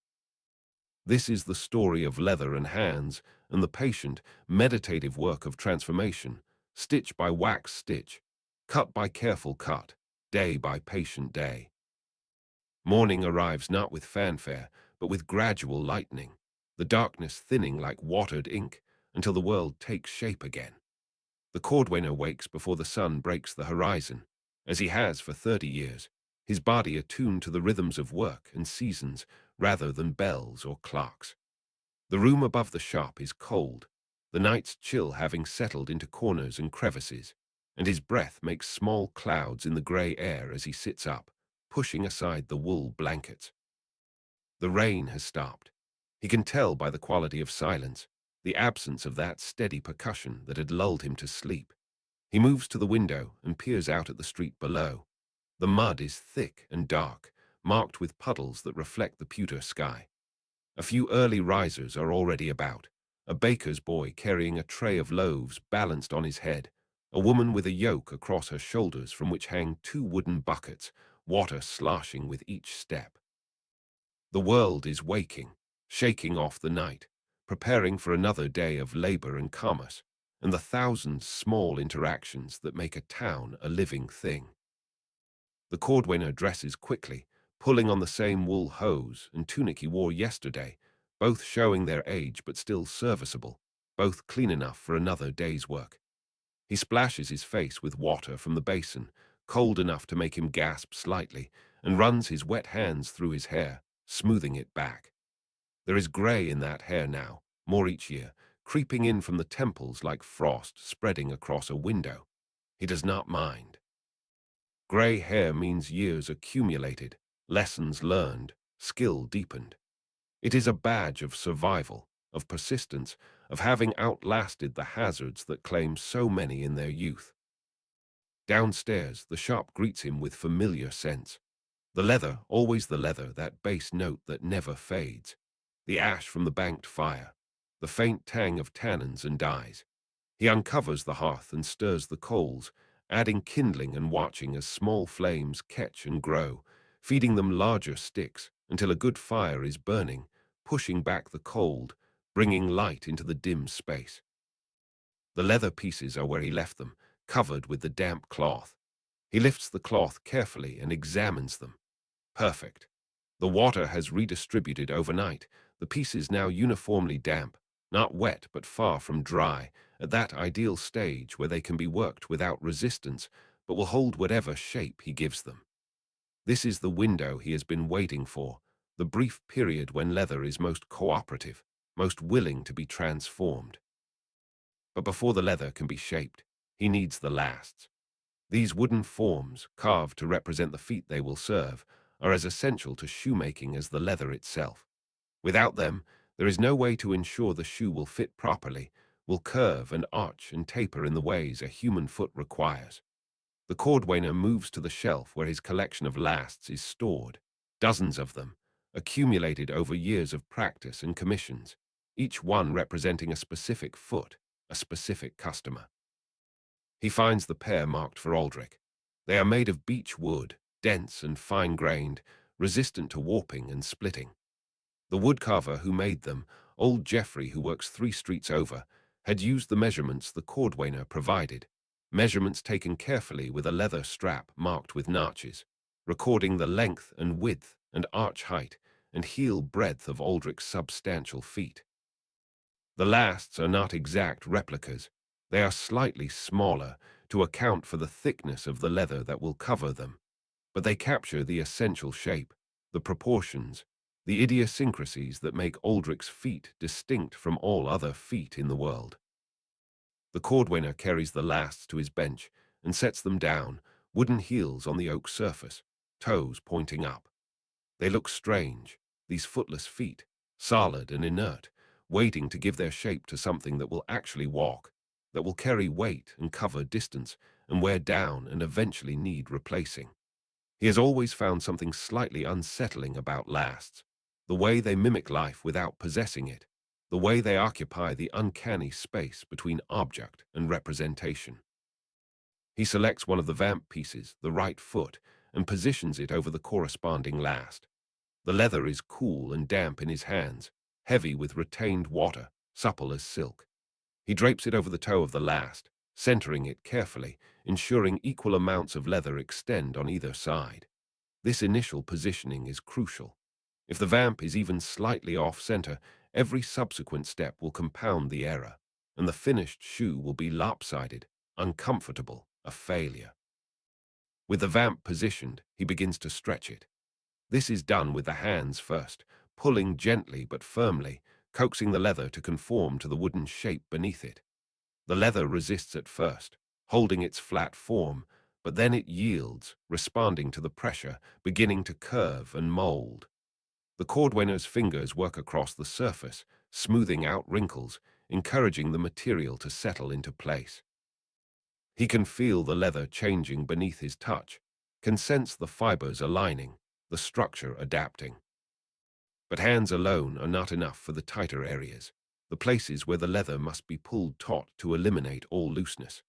A: This is the story of leather and hands, and the patient, meditative work of transformation, stitch by wax stitch, cut by careful cut, day by patient day. Morning arrives not with fanfare, but with gradual lightening, the darkness thinning like watered ink, until the world takes shape again. The cordwainer wakes before the sun breaks the horizon, as he has for 30 years, his body attuned to the rhythms of work and seasons rather than bells or clocks. The room above the shop is cold, the night's chill having settled into corners and crevices, and his breath makes small clouds in the grey air as he sits up, pushing aside the wool blankets. The rain has stopped. He can tell by the quality of silence, the absence of that steady percussion that had lulled him to sleep. He moves to the window and peers out at the street below. The mud is thick and dark, marked with puddles that reflect the pewter sky. A few early risers are already about, a baker's boy carrying a tray of loaves balanced on his head, a woman with a yoke across her shoulders from which hang 2 wooden buckets, water sloshing with each step. The world is waking, shaking off the night, preparing for another day of labor and commerce, and the thousand small interactions that make a town a living thing. The cordwainer dresses quickly, pulling on the same wool hose and tunic he wore yesterday, both showing their age but still serviceable, both clean enough for another day's work. He splashes his face with water from the basin, cold enough to make him gasp slightly, and runs his wet hands through his hair, smoothing it back. There is grey in that hair now, more each year, creeping in from the temples like frost spreading across a window. He does not mind. Grey hair means years accumulated, lessons learned, skill deepened. It is a badge of survival, of persistence, of having outlasted the hazards that claim so many in their youth. Downstairs, the shop greets him with familiar scents. The leather, always the leather, that bass note that never fades. The ash from the banked fire, the faint tang of tannins and dyes. He uncovers the hearth and stirs the coals, adding kindling and watching as small flames catch and grow, feeding them larger sticks until a good fire is burning, pushing back the cold, bringing light into the dim space. The leather pieces are where he left them, covered with the damp cloth. He lifts the cloth carefully and examines them. Perfect. The water has redistributed overnight, the pieces now uniformly damp, not wet but far from dry, at that ideal stage where they can be worked without resistance, but will hold whatever shape he gives them. This is the window he has been waiting for, the brief period when leather is most cooperative, most willing to be transformed. But before the leather can be shaped, he needs the lasts. These wooden forms, carved to represent the feet they will serve, are as essential to shoemaking as the leather itself. Without them, there is no way to ensure the shoe will fit properly, will curve and arch and taper in the ways a human foot requires. The cordwainer moves to the shelf where his collection of lasts is stored, dozens of them, accumulated over years of practice and commissions, each one representing a specific foot, a specific customer. He finds the pair marked for Aldrich. They are made of beech wood, dense and fine-grained, resistant to warping and splitting. The woodcarver who made them, old Geoffrey, who works 3 streets over, had used the measurements the cordwainer provided, measurements taken carefully with a leather strap marked with notches, recording the length and width and arch height and heel breadth of Aldrich's substantial feet. The lasts are not exact replicas. They are slightly smaller to account for the thickness of the leather that will cover them, but they capture the essential shape, the proportions, the idiosyncrasies that make Aldrich's feet distinct from all other feet in the world. The cordwainer carries the lasts to his bench and sets them down, wooden heels on the oak surface, toes pointing up. They look strange, these footless feet, solid and inert, waiting to give their shape to something that will actually walk, that will carry weight and cover distance and wear down and eventually need replacing. He has always found something slightly unsettling about lasts, the way they mimic life without possessing it, the way they occupy the uncanny space between object and representation. He selects one of the vamp pieces, the right foot, and positions it over the corresponding last. The leather is cool and damp in his hands, heavy with retained water, supple as silk. He drapes it over the toe of the last, centering it carefully, ensuring equal amounts of leather extend on either side. This initial positioning is crucial. If the vamp is even slightly off-center, every subsequent step will compound the error, and the finished shoe will be lopsided, uncomfortable, a failure. With the vamp positioned, he begins to stretch it. This is done with the hands first, pulling gently but firmly, coaxing the leather to conform to the wooden shape beneath it. The leather resists at first, holding its flat form, but then it yields, responding to the pressure, beginning to curve and mold. The cordwainer's fingers work across the surface, smoothing out wrinkles, encouraging the material to settle into place. He can feel the leather changing beneath his touch, can sense the fibers aligning, the structure adapting. But hands alone are not enough for the tighter areas, the places where the leather must be pulled taut to eliminate all looseness.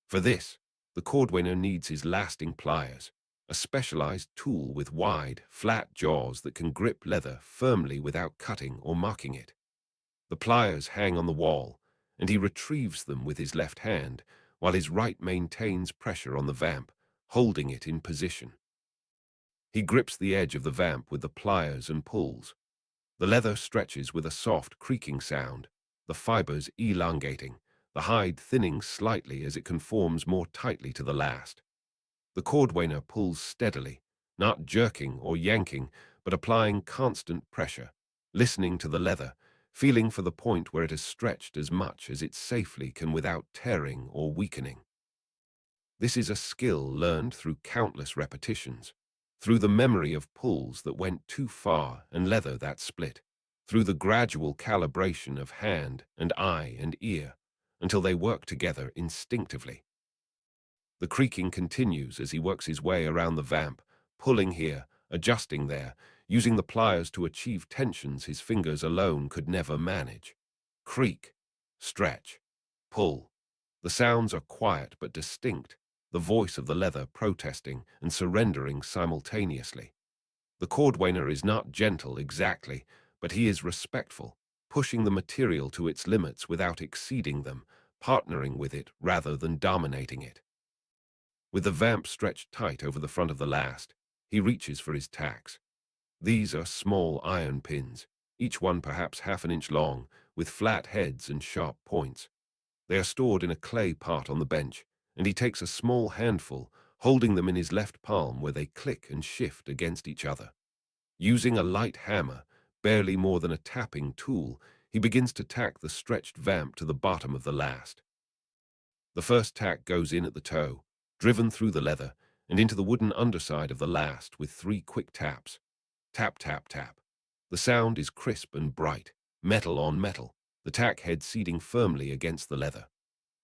A: For this, the cordwainer needs his lasting pliers, a specialized tool with wide, flat jaws that can grip leather firmly without cutting or marking it. The pliers hang on the wall, and he retrieves them with his left hand, while his right maintains pressure on the vamp, holding it in position. He grips the edge of the vamp with the pliers and pulls. The leather stretches with a soft creaking sound, the fibers elongating, the hide thinning slightly as it conforms more tightly to the last. The cordwainer pulls steadily, not jerking or yanking, but applying constant pressure, listening to the leather, feeling for the point where it has stretched as much as it safely can without tearing or weakening. This is a skill learned through countless repetitions, through the memory of pulls that went too far and leather that split, through the gradual calibration of hand and eye and ear, until they work together instinctively. The creaking continues as he works his way around the vamp, pulling here, adjusting there, using the pliers to achieve tensions his fingers alone could never manage. Creak, stretch, pull. The sounds are quiet but distinct, the voice of the leather protesting and surrendering simultaneously. The cordwainer is not gentle exactly, but he is respectful, pushing the material to its limits without exceeding them, partnering with it rather than dominating it. With the vamp stretched tight over the front of the last, he reaches for his tacks. These are small iron pins, each one perhaps half an inch long, with flat heads and sharp points. They are stored in a clay pot on the bench, and he takes a small handful, holding them in his left palm where they click and shift against each other. Using a light hammer, barely more than a tapping tool, he begins to tack the stretched vamp to the bottom of the last. The first tack goes in at the toe, driven through the leather, and into the wooden underside of the last with 3 quick taps. Tap, tap, tap. The sound is crisp and bright, metal on metal, the tack head seating firmly against the leather.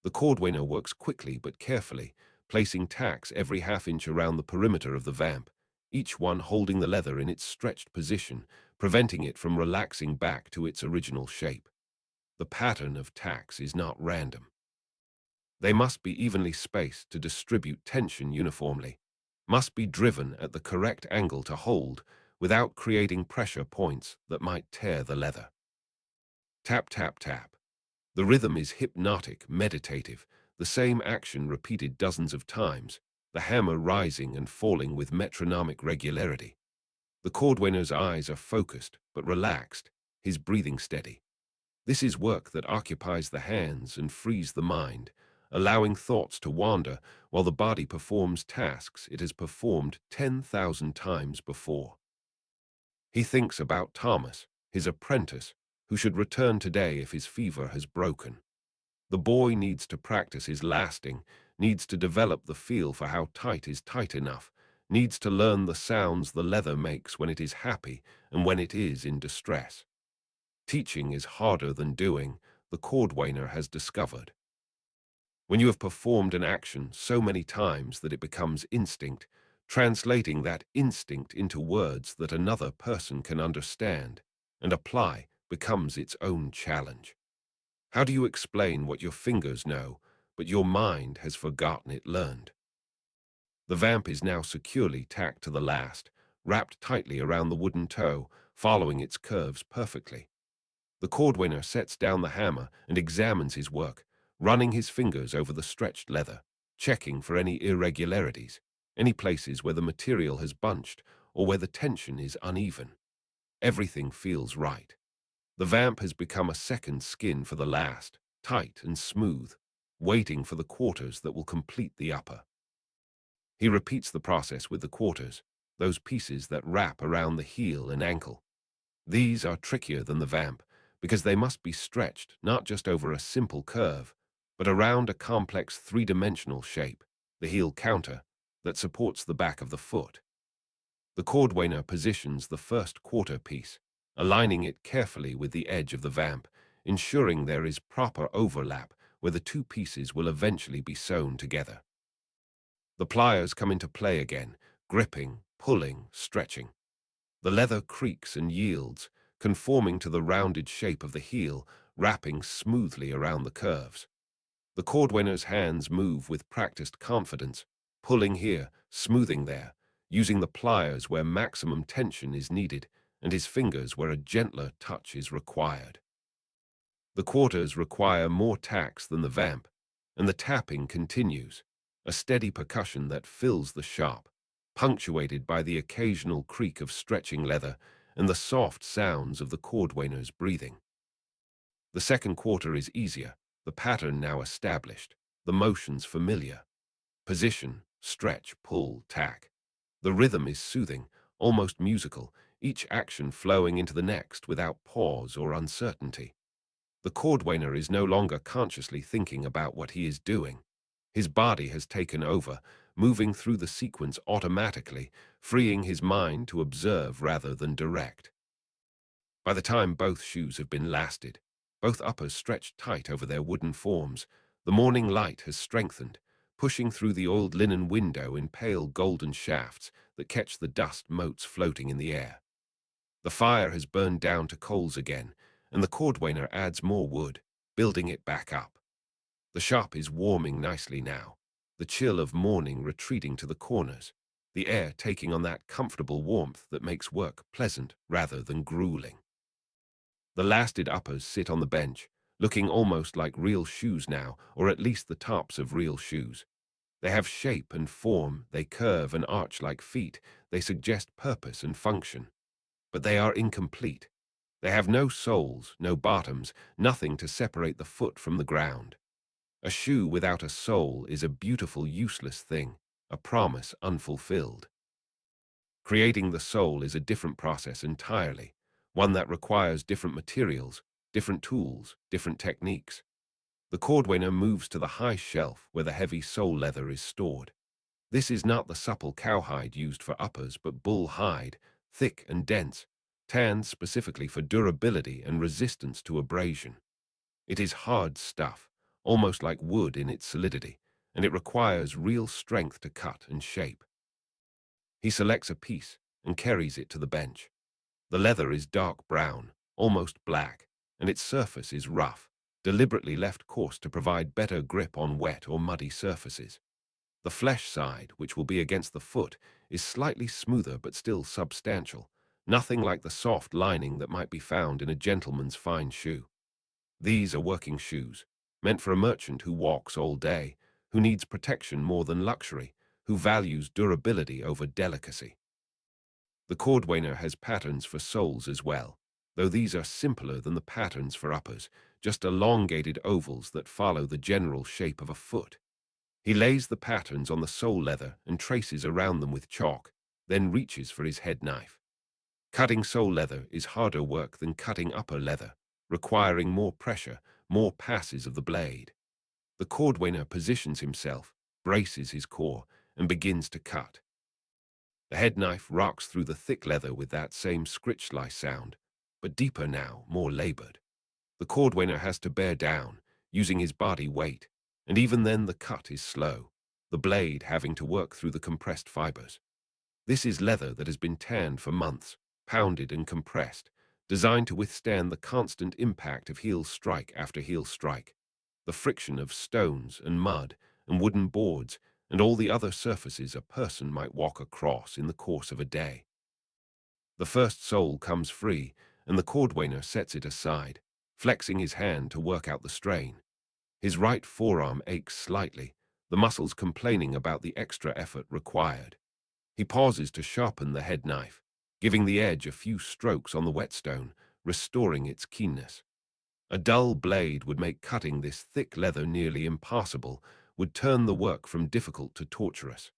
A: The cordwainer works quickly but carefully, placing tacks every half-inch around the perimeter of the vamp, each one holding the leather in its stretched position, preventing it from relaxing back to its original shape. The pattern of tacks is not random. They must be evenly spaced to distribute tension uniformly, must be driven at the correct angle to hold without creating pressure points that might tear the leather. Tap, tap, tap. The rhythm is hypnotic, meditative, the same action repeated dozens of times, the hammer rising and falling with metronomic regularity. The cordwainer's eyes are focused but relaxed, his breathing steady. This is work that occupies the hands and frees the mind, allowing thoughts to wander while the body performs tasks it has performed 10,000 times before. He thinks about Thomas, his apprentice, who should return today if his fever has broken. The boy needs to practice his lasting, needs to develop the feel for how tight is tight enough, needs to learn the sounds the leather makes when it is happy and when it is in distress. Teaching is harder than doing, the cordwainer has discovered. When you have performed an action so many times that it becomes instinct, translating that instinct into words that another person can understand and apply becomes its own challenge. How do you explain what your fingers know, but your mind has forgotten it learned? The vamp is now securely tacked to the last, wrapped tightly around the wooden toe, following its curves perfectly. The cordwainer sets down the hammer and examines his work, running his fingers over the stretched leather, checking for any irregularities, any places where the material has bunched or where the tension is uneven. Everything feels right. The vamp has become a second skin for the last, tight and smooth, waiting for the quarters that will complete the upper. He repeats the process with the quarters, those pieces that wrap around the heel and ankle. These are trickier than the vamp because they must be stretched not just over a simple curve, but around a complex 3-dimensional shape, the heel counter, that supports the back of the foot. The cordwainer positions the first quarter piece, aligning it carefully with the edge of the vamp, ensuring there is proper overlap where the two pieces will eventually be sewn together. The pliers come into play again, gripping, pulling, stretching. The leather creaks and yields, conforming to the rounded shape of the heel, wrapping smoothly around the curves. The cordwainer's hands move with practiced confidence, pulling here, smoothing there, using the pliers where maximum tension is needed, and his fingers where a gentler touch is required. The quarters require more tacks than the vamp, and the tapping continues, a steady percussion that fills the shop, punctuated by the occasional creak of stretching leather and the soft sounds of the cordwainer's breathing. The second quarter is easier, the pattern now established, the motions familiar. Position, stretch, pull, tack. The rhythm is soothing, almost musical, each action flowing into the next without pause or uncertainty. The cordwainer is no longer consciously thinking about what he is doing. His body has taken over, moving through the sequence automatically, freeing his mind to observe rather than direct. By the time both shoes have been lasted, both uppers stretched tight over their wooden forms, the morning light has strengthened, pushing through the oiled linen window in pale golden shafts that catch the dust motes floating in the air. The fire has burned down to coals again, and the cordwainer adds more wood, building it back up. The shop is warming nicely now, the chill of morning retreating to the corners, the air taking on that comfortable warmth that makes work pleasant rather than grueling. The lasted uppers sit on the bench, looking almost like real shoes now, or at least the tops of real shoes. They have shape and form, they curve and arch like feet, they suggest purpose and function. But they are incomplete. They have no soles, no bottoms, nothing to separate the foot from the ground. A shoe without a sole is a beautiful, useless thing, a promise unfulfilled. Creating the sole is a different process entirely, one that requires different materials, different tools, different techniques. The cordwainer moves to the high shelf where the heavy sole leather is stored. This is not the supple cowhide used for uppers, but bull hide, thick and dense, tanned specifically for durability and resistance to abrasion. It is hard stuff, almost like wood in its solidity, and it requires real strength to cut and shape. He selects a piece and carries it to the bench. The leather is dark brown, almost black, and its surface is rough, deliberately left coarse to provide better grip on wet or muddy surfaces. The flesh side, which will be against the foot, is slightly smoother but still substantial, nothing like the soft lining that might be found in a gentleman's fine shoe. These are working shoes, meant for a merchant who walks all day, who needs protection more than luxury, who values durability over delicacy. The cordwainer has patterns for soles as well, though these are simpler than the patterns for uppers, just elongated ovals that follow the general shape of a foot. He lays the patterns on the sole leather and traces around them with chalk, then reaches for his head knife. Cutting sole leather is harder work than cutting upper leather, requiring more pressure, more passes of the blade. The cordwainer positions himself, braces his core, and begins to cut. The head knife rocks through the thick leather with that same scritch-slice sound, but deeper now, more labored. The cordwainer has to bear down, using his body weight, and even then the cut is slow, the blade having to work through the compressed fibers. This is leather that has been tanned for months, pounded and compressed, designed to withstand the constant impact of heel strike after heel strike, the friction of stones and mud and wooden boards and all the other surfaces a person might walk across in the course of a day. The first sole comes free, and the cordwainer sets it aside, flexing his hand to work out the strain. His right forearm aches slightly, the muscles complaining about the extra effort required. He pauses to sharpen the head knife, giving the edge a few strokes on the whetstone, restoring its keenness. A dull blade would make cutting this thick leather nearly impossible, would turn the work from difficult to torturous.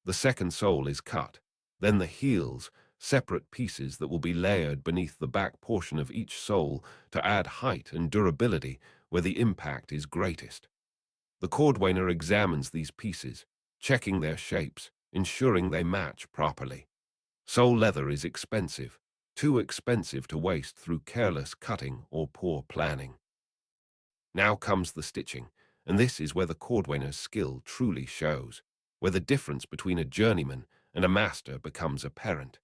A: The second sole is cut, then the heels, separate pieces that will be layered beneath the back portion of each sole to add height and durability where the impact is greatest. The cordwainer examines these pieces, checking their shapes, ensuring they match properly. Sole leather is expensive, too expensive to waste through careless cutting or poor planning. Now comes the stitching, and this is where the cordwainer's skill truly shows, where the difference between a journeyman and a master becomes apparent.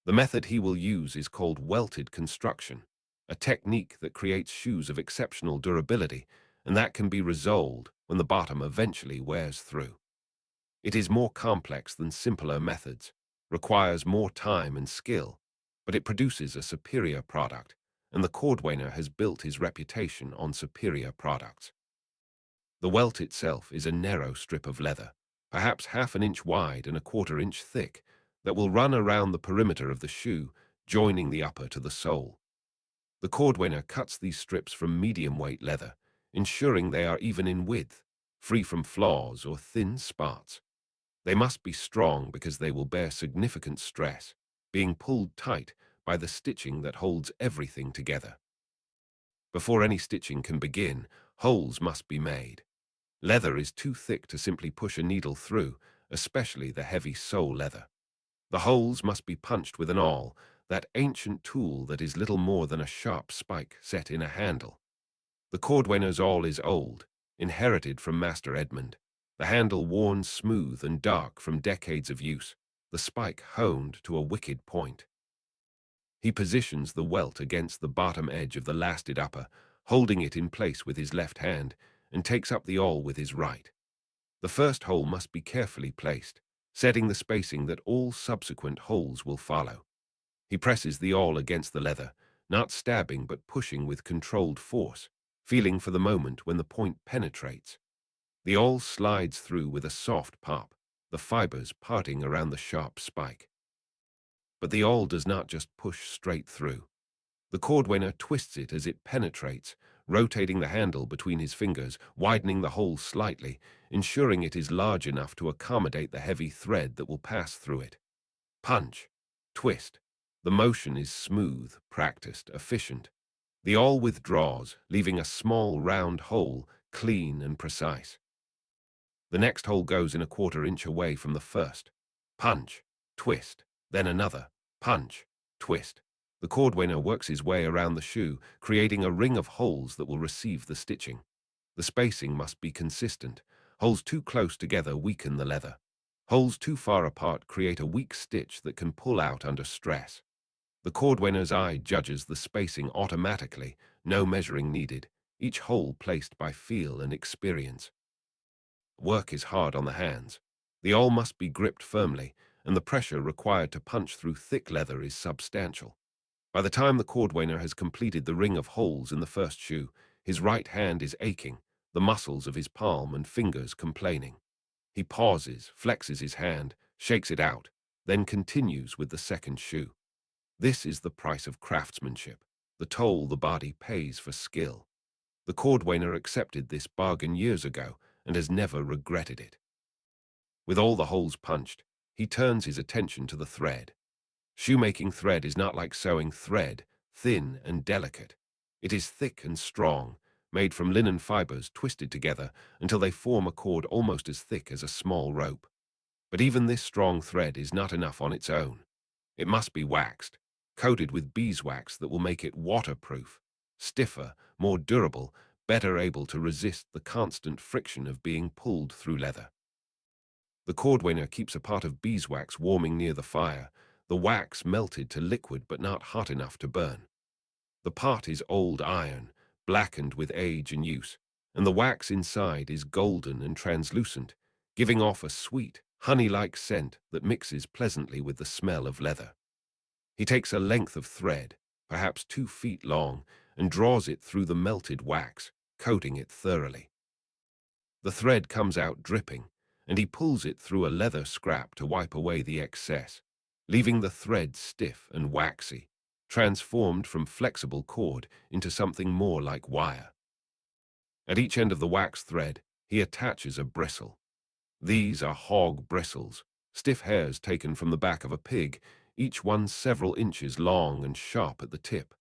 A: The method he will use is called welted construction, a technique that creates shoes of exceptional durability, and that can be resolved when the bottom eventually wears through. It is more complex than simpler methods, requires more time and skill, but it produces a superior product, and the cordwainer has built his reputation on superior products. The welt itself is a narrow strip of leather, perhaps half an inch wide and a quarter-inch thick, that will run around the perimeter of the shoe, joining the upper to the sole. The cordwainer cuts these strips from medium-weight leather, ensuring they are even in width, free from flaws or thin spots. They must be strong because they will bear significant stress, being pulled tight by the stitching that holds everything together. Before any stitching can begin, holes must be made. Leather is too thick to simply push a needle through, especially the heavy sole leather. The holes must be punched with an awl, that ancient tool that is little more than a sharp spike set in a handle. The cordwainer's awl is old, inherited from Master Edmund, the handle worn smooth and dark from decades of use, the spike honed to a wicked point. He positions the welt against the bottom edge of the lasted upper, holding it in place with his left hand, and takes up the awl with his right. The first hole must be carefully placed, setting the spacing that all subsequent holes will follow. He presses the awl against the leather, not stabbing but pushing with controlled force, feeling for the moment when the point penetrates. The awl slides through with a soft pop, the fibers parting around the sharp spike. But the awl does not just push straight through. The cordwainer twists it as it penetrates, rotating the handle between his fingers, widening the hole slightly, ensuring it is large enough to accommodate the heavy thread that will pass through it. Punch. Twist. The motion is smooth, practiced, efficient. The awl withdraws, leaving a small round hole, clean and precise. The next hole goes in a quarter-inch away from the first. Punch. Twist. Then another. Punch. Twist. The cordwainer works his way around the shoe, creating a ring of holes that will receive the stitching. The spacing must be consistent. Holes too close together weaken the leather. Holes too far apart create a weak stitch that can pull out under stress. The cordwainer's eye judges the spacing automatically, no measuring needed, each hole placed by feel and experience. Work is hard on the hands. The awl must be gripped firmly, and the pressure required to punch through thick leather is substantial. By the time the cordwainer has completed the ring of holes in the first shoe, his right hand is aching, the muscles of his palm and fingers complaining. He pauses, flexes his hand, shakes it out, then continues with the second shoe. This is the price of craftsmanship, the toll the body pays for skill. The cordwainer accepted this bargain years ago and has never regretted it. With all the holes punched, he turns his attention to the thread. Shoemaking thread is not like sewing thread, thin and delicate. It is thick and strong, made from linen fibers twisted together until they form a cord almost as thick as a small rope. But even this strong thread is not enough on its own. It must be waxed, coated with beeswax that will make it waterproof, stiffer, more durable, better able to resist the constant friction of being pulled through leather. The cordwainer keeps a pot of beeswax warming near the fire, the wax melted to liquid but not hot enough to burn. The pot is old iron, blackened with age and use, and the wax inside is golden and translucent, giving off a sweet, honey-like scent that mixes pleasantly with the smell of leather. He takes a length of thread, perhaps 2 feet long, and draws it through the melted wax, coating it thoroughly. The thread comes out dripping, and he pulls it through a leather scrap to wipe away the excess, leaving the thread stiff and waxy, transformed from flexible cord into something more like wire. At each end of the wax thread, he attaches a bristle. These are hog bristles, stiff hairs taken from the back of a pig, each one several inches long and sharp at the tip.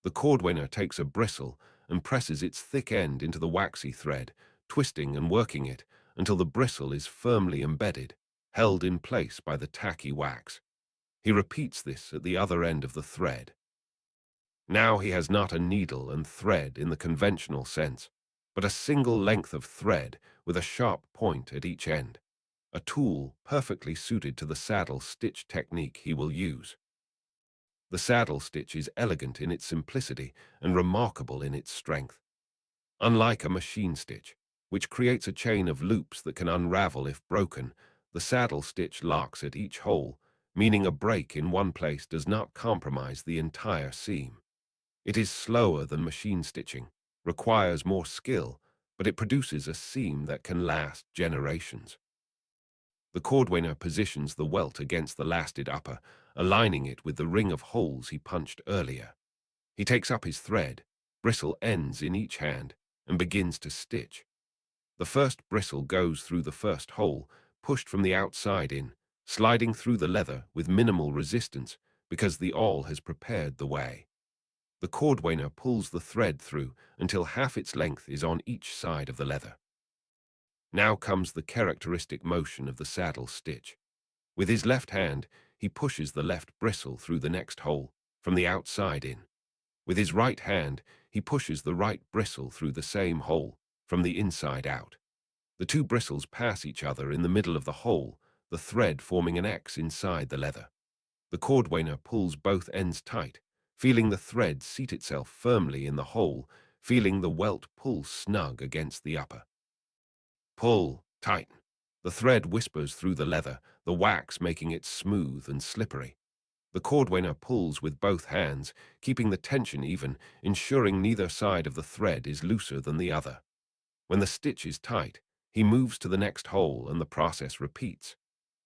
A: The cordwainer takes a bristle and presses its thick end into the waxy thread, twisting and working it until the bristle is firmly embedded, held in place by the tacky wax. He repeats this at the other end of the thread. Now he has not a needle and thread in the conventional sense, but a single length of thread with a sharp point at each end, a tool perfectly suited to the saddle stitch technique he will use. The saddle stitch is elegant in its simplicity and remarkable in its strength. Unlike a machine stitch, which creates a chain of loops that can unravel if broken, the saddle stitch locks at each hole, meaning a break in one place does not compromise the entire seam. It is slower than machine stitching, requires more skill, but it produces a seam that can last generations. The cordwainer positions the welt against the lasted upper, aligning it with the ring of holes he punched earlier. He takes up his thread, bristle ends in each hand, and begins to stitch. The first bristle goes through the first hole, pushed from the outside in, sliding through the leather with minimal resistance because the awl has prepared the way. The cordwainer pulls the thread through until half its length is on each side of the leather. Now comes the characteristic motion of the saddle stitch. With his left hand, he pushes the left bristle through the next hole, from the outside in. With his right hand, he pushes the right bristle through the same hole, from the inside out. The two bristles pass each other in the middle of the hole, the thread forming an X inside the leather. The cordwainer pulls both ends tight, feeling the thread seat itself firmly in the hole, feeling the welt pull snug against the upper. Pull, tighten. The thread whispers through the leather, the wax making it smooth and slippery. The cordwainer pulls with both hands, keeping the tension even, ensuring neither side of the thread is looser than the other. When the stitch is tight, he moves to the next hole and the process repeats.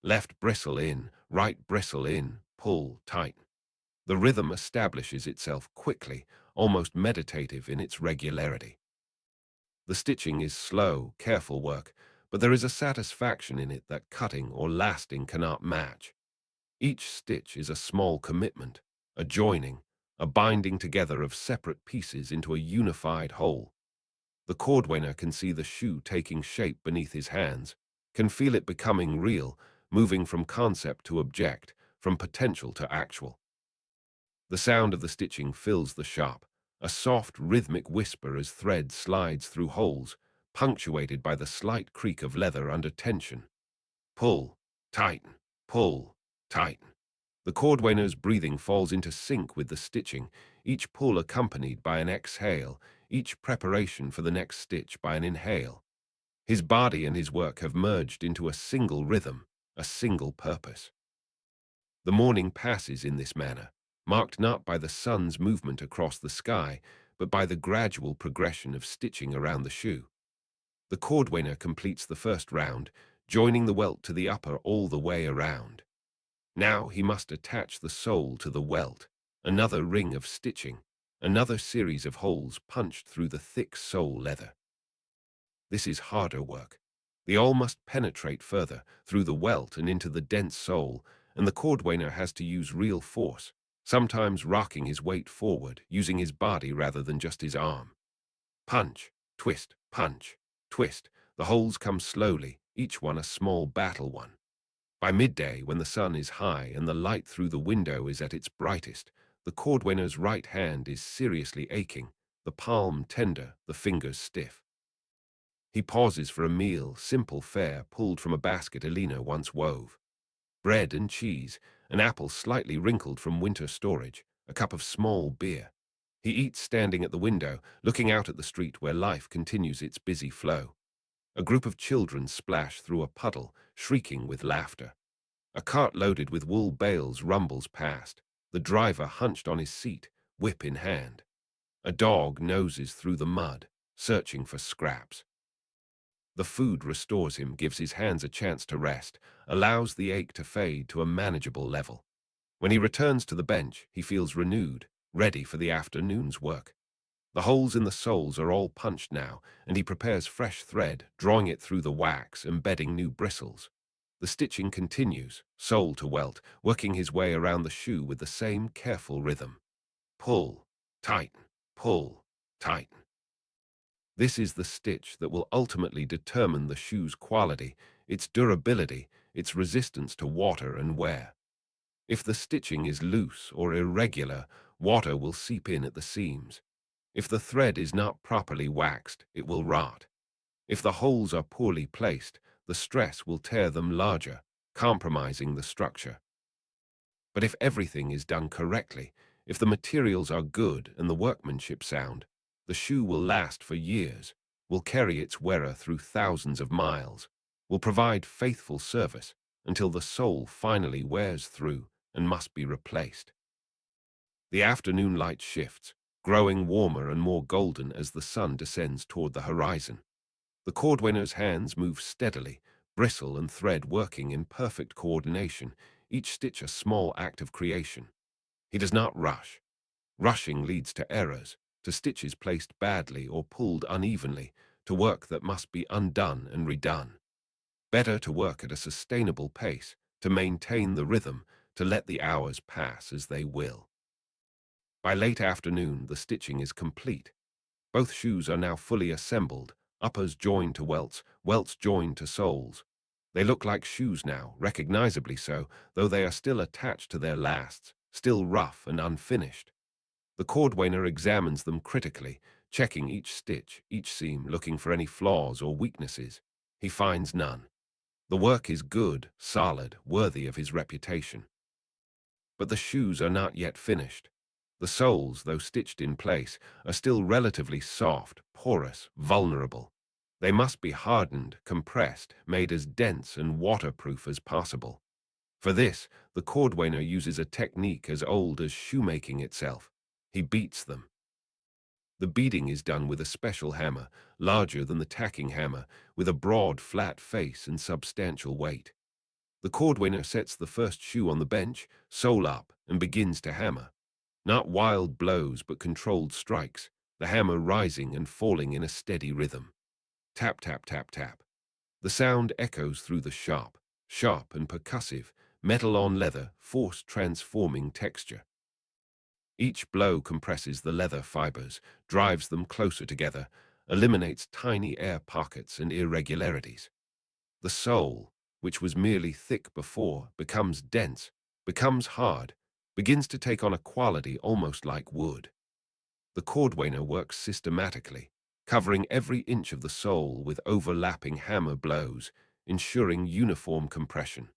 A: Left bristle in, right bristle in, pull, tighten. The rhythm establishes itself quickly, almost meditative in its regularity. The stitching is slow, careful work, but there is a satisfaction in it that cutting or lasting cannot match. Each stitch is a small commitment, a joining, a binding together of separate pieces into a unified whole. The cordwainer can see the shoe taking shape beneath his hands, can feel it becoming real, moving from concept to object, from potential to actual. The sound of the stitching fills the shop, a soft rhythmic whisper as thread slides through holes, punctuated by the slight creak of leather under tension. Pull, tighten, pull, tighten. The cordwainer's breathing falls into sync with the stitching, each pull accompanied by an exhale, each preparation for the next stitch by an inhale. His body and his work have merged into a single rhythm, a single purpose. The morning passes in this manner, marked not by the sun's movement across the sky, but by the gradual progression of stitching around the shoe. The cordwainer completes the first round, joining the welt to the upper all the way around. Now he must attach the sole to the welt, another ring of stitching, another series of holes punched through the thick sole leather. This is harder work. The awl must penetrate further, through the welt and into the dense sole, and the cordwainer has to use real force, sometimes rocking his weight forward, using his body rather than just his arm. Punch, punch, twist. The holes come slowly, each one a small battle one. By midday, when the sun is high and the light through the window is at its brightest, the cordwainer's right hand is seriously aching, the palm tender, the fingers stiff. He pauses for a meal, simple fare pulled from a basket Elena once wove. Bread and cheese, an apple slightly wrinkled from winter storage, a cup of small beer. He eats standing at the window, looking out at the street where life continues its busy flow. A group of children splash through a puddle, shrieking with laughter. A cart loaded with wool bales rumbles past, the driver hunched on his seat, whip in hand. A dog noses through the mud, searching for scraps. The food restores him, gives his hands a chance to rest, allows the ache to fade to a manageable level. When he returns to the bench, he feels renewed, ready for the afternoon's work. The holes in the soles are all punched now, and he prepares fresh thread, drawing it through the wax, embedding new bristles. The stitching continues, sole to welt, working his way around the shoe with the same careful rhythm. Pull, tighten, pull, tighten. This is the stitch that will ultimately determine the shoe's quality, its durability, its resistance to water and wear. If the stitching is loose or irregular, water will seep in at the seams. If the thread is not properly waxed, it will rot. If the holes are poorly placed, the stress will tear them larger, compromising the structure. But if everything is done correctly, if the materials are good and the workmanship sound, the shoe will last for years, will carry its wearer through thousands of miles, will provide faithful service until the sole finally wears through and must be replaced. The afternoon light shifts, growing warmer and more golden as the sun descends toward the horizon. The cordwainer's hands move steadily, bristle and thread working in perfect coordination, each stitch a small act of creation. He does not rush. Rushing leads to errors, to stitches placed badly or pulled unevenly, to work that must be undone and redone. Better to work at a sustainable pace, to maintain the rhythm, to let the hours pass as they will. By late afternoon, the stitching is complete. Both shoes are now fully assembled, uppers joined to welts, welts joined to soles. They look like shoes now, recognizably so, though they are still attached to their lasts, still rough and unfinished. The cordwainer examines them critically, checking each stitch, each seam, looking for any flaws or weaknesses. He finds none. The work is good, solid, worthy of his reputation. But the shoes are not yet finished. The soles, though stitched in place, are still relatively soft, porous, vulnerable. They must be hardened, compressed, made as dense and waterproof as possible. For this, the cordwainer uses a technique as old as shoemaking itself. He beats them. The beating is done with a special hammer, larger than the tacking hammer, with a broad, flat face and substantial weight. The cordwainer sets the first shoe on the bench, sole up, and begins to hammer. Not wild blows, but controlled strikes, the hammer rising and falling in a steady rhythm. Tap, tap, tap, tap. The sound echoes through the shop, sharp and percussive, metal on leather, force transforming texture. Each blow compresses the leather fibers, drives them closer together, eliminates tiny air pockets and irregularities. The sole, which was merely thick before, becomes dense, becomes hard, begins to take on a quality almost like wood. The cordwainer works systematically, covering every inch of the sole with overlapping hammer blows, ensuring uniform compression.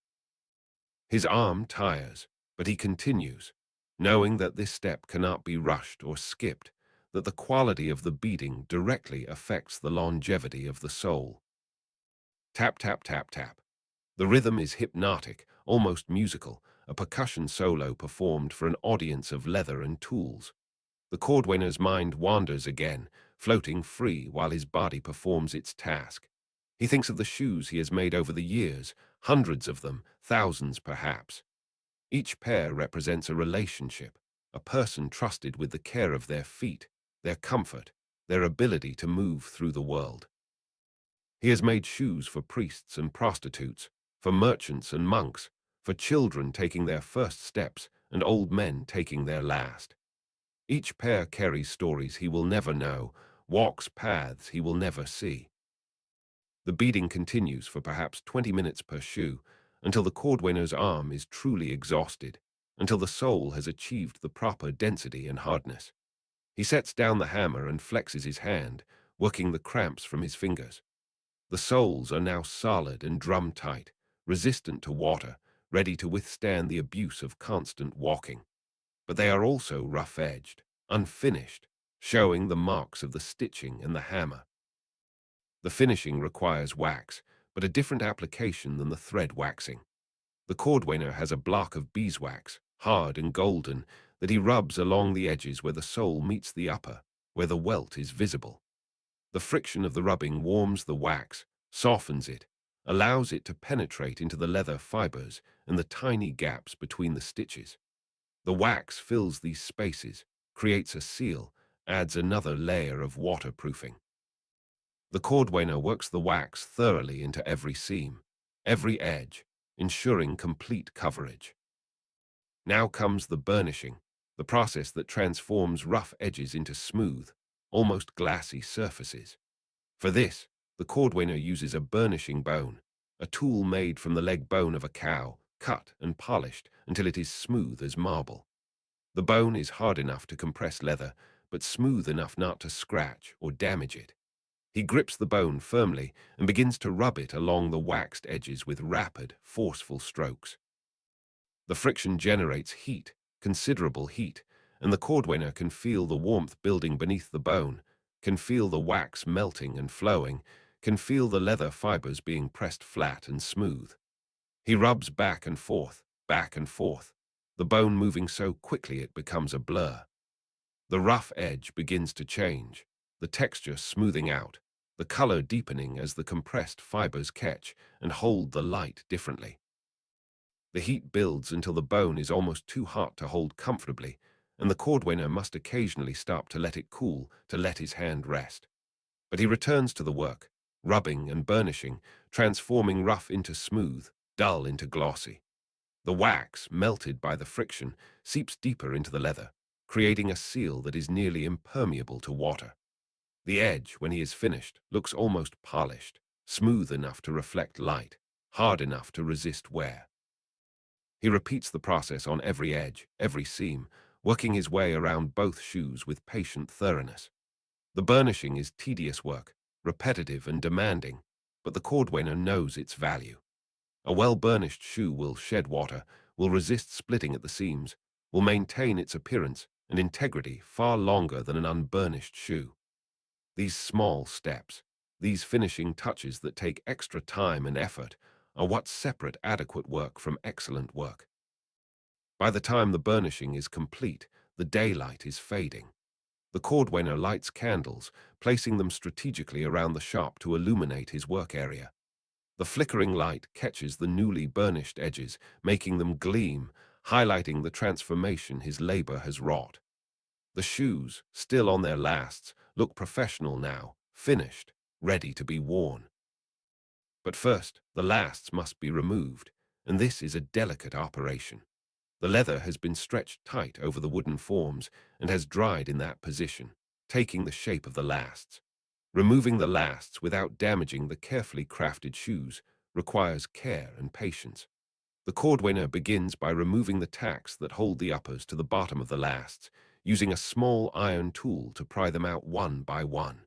A: His arm tires, but he continues, knowing that this step cannot be rushed or skipped, that the quality of the beating directly affects the longevity of the sole. Tap, tap, tap, tap. The rhythm is hypnotic, almost musical, a percussion solo performed for an audience of leather and tools. The cordwainer's mind wanders again, floating free while his body performs its task. He thinks of the shoes he has made over the years, hundreds of them, thousands perhaps. Each pair represents a relationship, a person trusted with the care of their feet, their comfort, their ability to move through the world. He has made shoes for priests and prostitutes, for merchants and monks, for children taking their first steps and old men taking their last. Each pair carries stories he will never know, walks paths he will never see. The beating continues for perhaps 20 minutes per shoe, until the cordwainer's arm is truly exhausted, until the sole has achieved the proper density and hardness. He sets down the hammer and flexes his hand, working the cramps from his fingers. The soles are now solid and drum-tight, resistant to water, ready to withstand the abuse of constant walking. But they are also rough-edged, unfinished, showing the marks of the stitching and the hammer. The finishing requires wax, but a different application than the thread waxing. The cordwainer has a block of beeswax, hard and golden, that he rubs along the edges where the sole meets the upper, where the welt is visible. The friction of the rubbing warms the wax, softens it, allows it to penetrate into the leather fibers and the tiny gaps between the stitches. The wax fills these spaces, creates a seal, adds another layer of waterproofing. The cordwainer works the wax thoroughly into every seam, every edge, ensuring complete coverage. Now comes the burnishing, the process that transforms rough edges into smooth, almost glassy surfaces. For this, the cordwainer uses a burnishing bone, a tool made from the leg bone of a cow, cut and polished until it is smooth as marble. The bone is hard enough to compress leather, but smooth enough not to scratch or damage it. He grips the bone firmly and begins to rub it along the waxed edges with rapid, forceful strokes. The friction generates heat, considerable heat, and the cordwainer can feel the warmth building beneath the bone, can feel the wax melting and flowing, can feel the leather fibers being pressed flat and smooth. He rubs back and forth, the bone moving so quickly it becomes a blur. The rough edge begins to change, the texture smoothing out, the color deepening as the compressed fibers catch and hold the light differently. The heat builds until the bone is almost too hot to hold comfortably, and the cordwainer must occasionally stop to let it cool, to let his hand rest. But he returns to the work, rubbing and burnishing, transforming rough into smooth, dull into glossy. The wax, melted by the friction, seeps deeper into the leather, creating a seal that is nearly impermeable to water. The edge, when he is finished, looks almost polished, smooth enough to reflect light, hard enough to resist wear. He repeats the process on every edge, every seam, working his way around both shoes with patient thoroughness. The burnishing is tedious work, repetitive and demanding, but the cordwainer knows its value. A well-burnished shoe will shed water, will resist splitting at the seams, will maintain its appearance and integrity far longer than an unburnished shoe. These small steps, these finishing touches that take extra time and effort, are what separate adequate work from excellent work. By the time the burnishing is complete, the daylight is fading. The cordwainer lights candles, placing them strategically around the shop to illuminate his work area. The flickering light catches the newly burnished edges, making them gleam, highlighting the transformation his labor has wrought. The shoes, still on their lasts, look professional now, finished, ready to be worn. But first, the lasts must be removed, and this is a delicate operation. The leather has been stretched tight over the wooden forms and has dried in that position, taking the shape of the lasts. Removing the lasts without damaging the carefully crafted shoes requires care and patience. The cordwainer begins by removing the tacks that hold the uppers to the bottom of the lasts, using a small iron tool to pry them out one by one.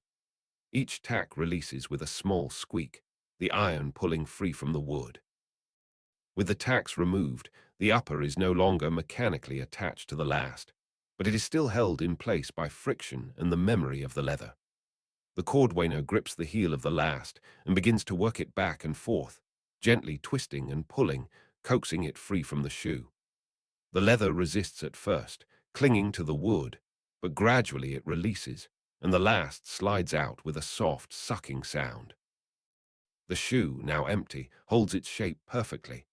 A: Each tack releases with a small squeak, the iron pulling free from the wood. With the tacks removed, the upper is no longer mechanically attached to the last, but it is still held in place by friction and the memory of the leather. The cordwainer grips the heel of the last and begins to work it back and forth, gently twisting and pulling, coaxing it free from the shoe. The leather resists at first, clinging to the wood, but gradually it releases, and the last slides out with a soft, sucking sound. The shoe, now empty, holds its shape perfectly.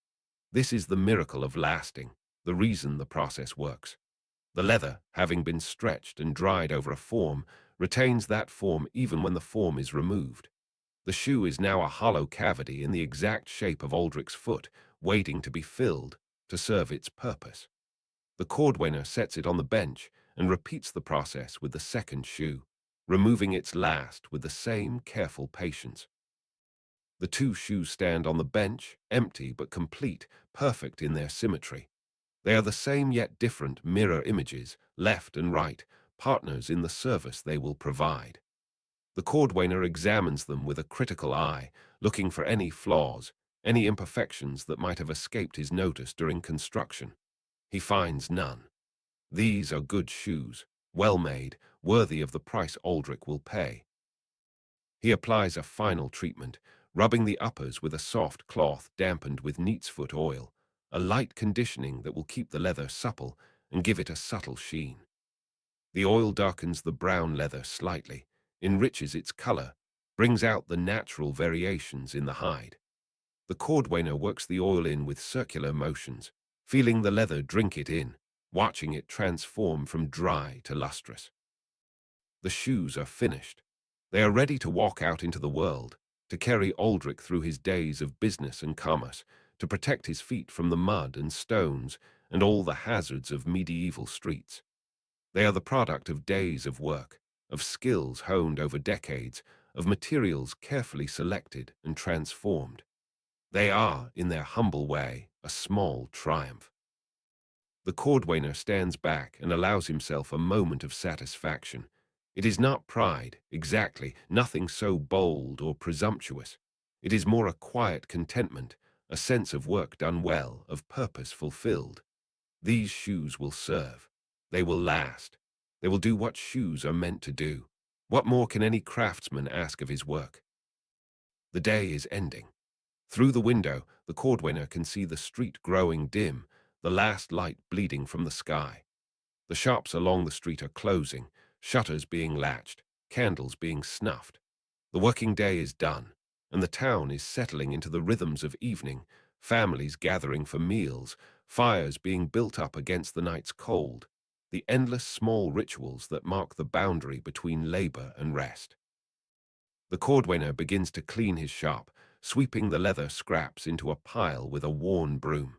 A: This is the miracle of lasting, the reason the process works. The leather, having been stretched and dried over a form, retains that form even when the form is removed. The shoe is now a hollow cavity in the exact shape of Aldrich's foot, waiting to be filled to serve its purpose. The cordwainer sets it on the bench and repeats the process with the second shoe, removing its last with the same careful patience. The two shoes stand on the bench, empty but complete, perfect in their symmetry. They are the same yet different mirror images, left and right, partners in the service they will provide. The cordwainer examines them with a critical eye, looking for any flaws, any imperfections that might have escaped his notice during construction. He finds none. These are good shoes, well made, worthy of the price Aldrich will pay. He applies a final treatment, rubbing the uppers with a soft cloth dampened with neatsfoot oil, a light conditioning that will keep the leather supple and give it a subtle sheen. The oil darkens the brown leather slightly, enriches its color, brings out the natural variations in the hide. The cordwainer works the oil in with circular motions, feeling the leather drink it in, watching it transform from dry to lustrous. The shoes are finished. They are ready to walk out into the world, to carry Aldrich through his days of business and commerce, to protect his feet from the mud and stones and all the hazards of medieval streets. They are the product of days of work, of skills honed over decades, of materials carefully selected and transformed. They are, in their humble way, a small triumph. The cordwainer stands back and allows himself a moment of satisfaction. It is not pride, exactly, nothing so bold or presumptuous. It is more a quiet contentment, a sense of work done well, of purpose fulfilled. These shoes will serve. They will last. They will do what shoes are meant to do. What more can any craftsman ask of his work? The day is ending. Through the window, the cordwainer can see the street growing dim, the last light bleeding from the sky. The shops along the street are closing, shutters being latched, candles being snuffed. The working day is done, and the town is settling into the rhythms of evening, families gathering for meals, fires being built up against the night's cold, the endless small rituals that mark the boundary between labor and rest. The cordwainer begins to clean his shop, sweeping the leather scraps into a pile with a worn broom.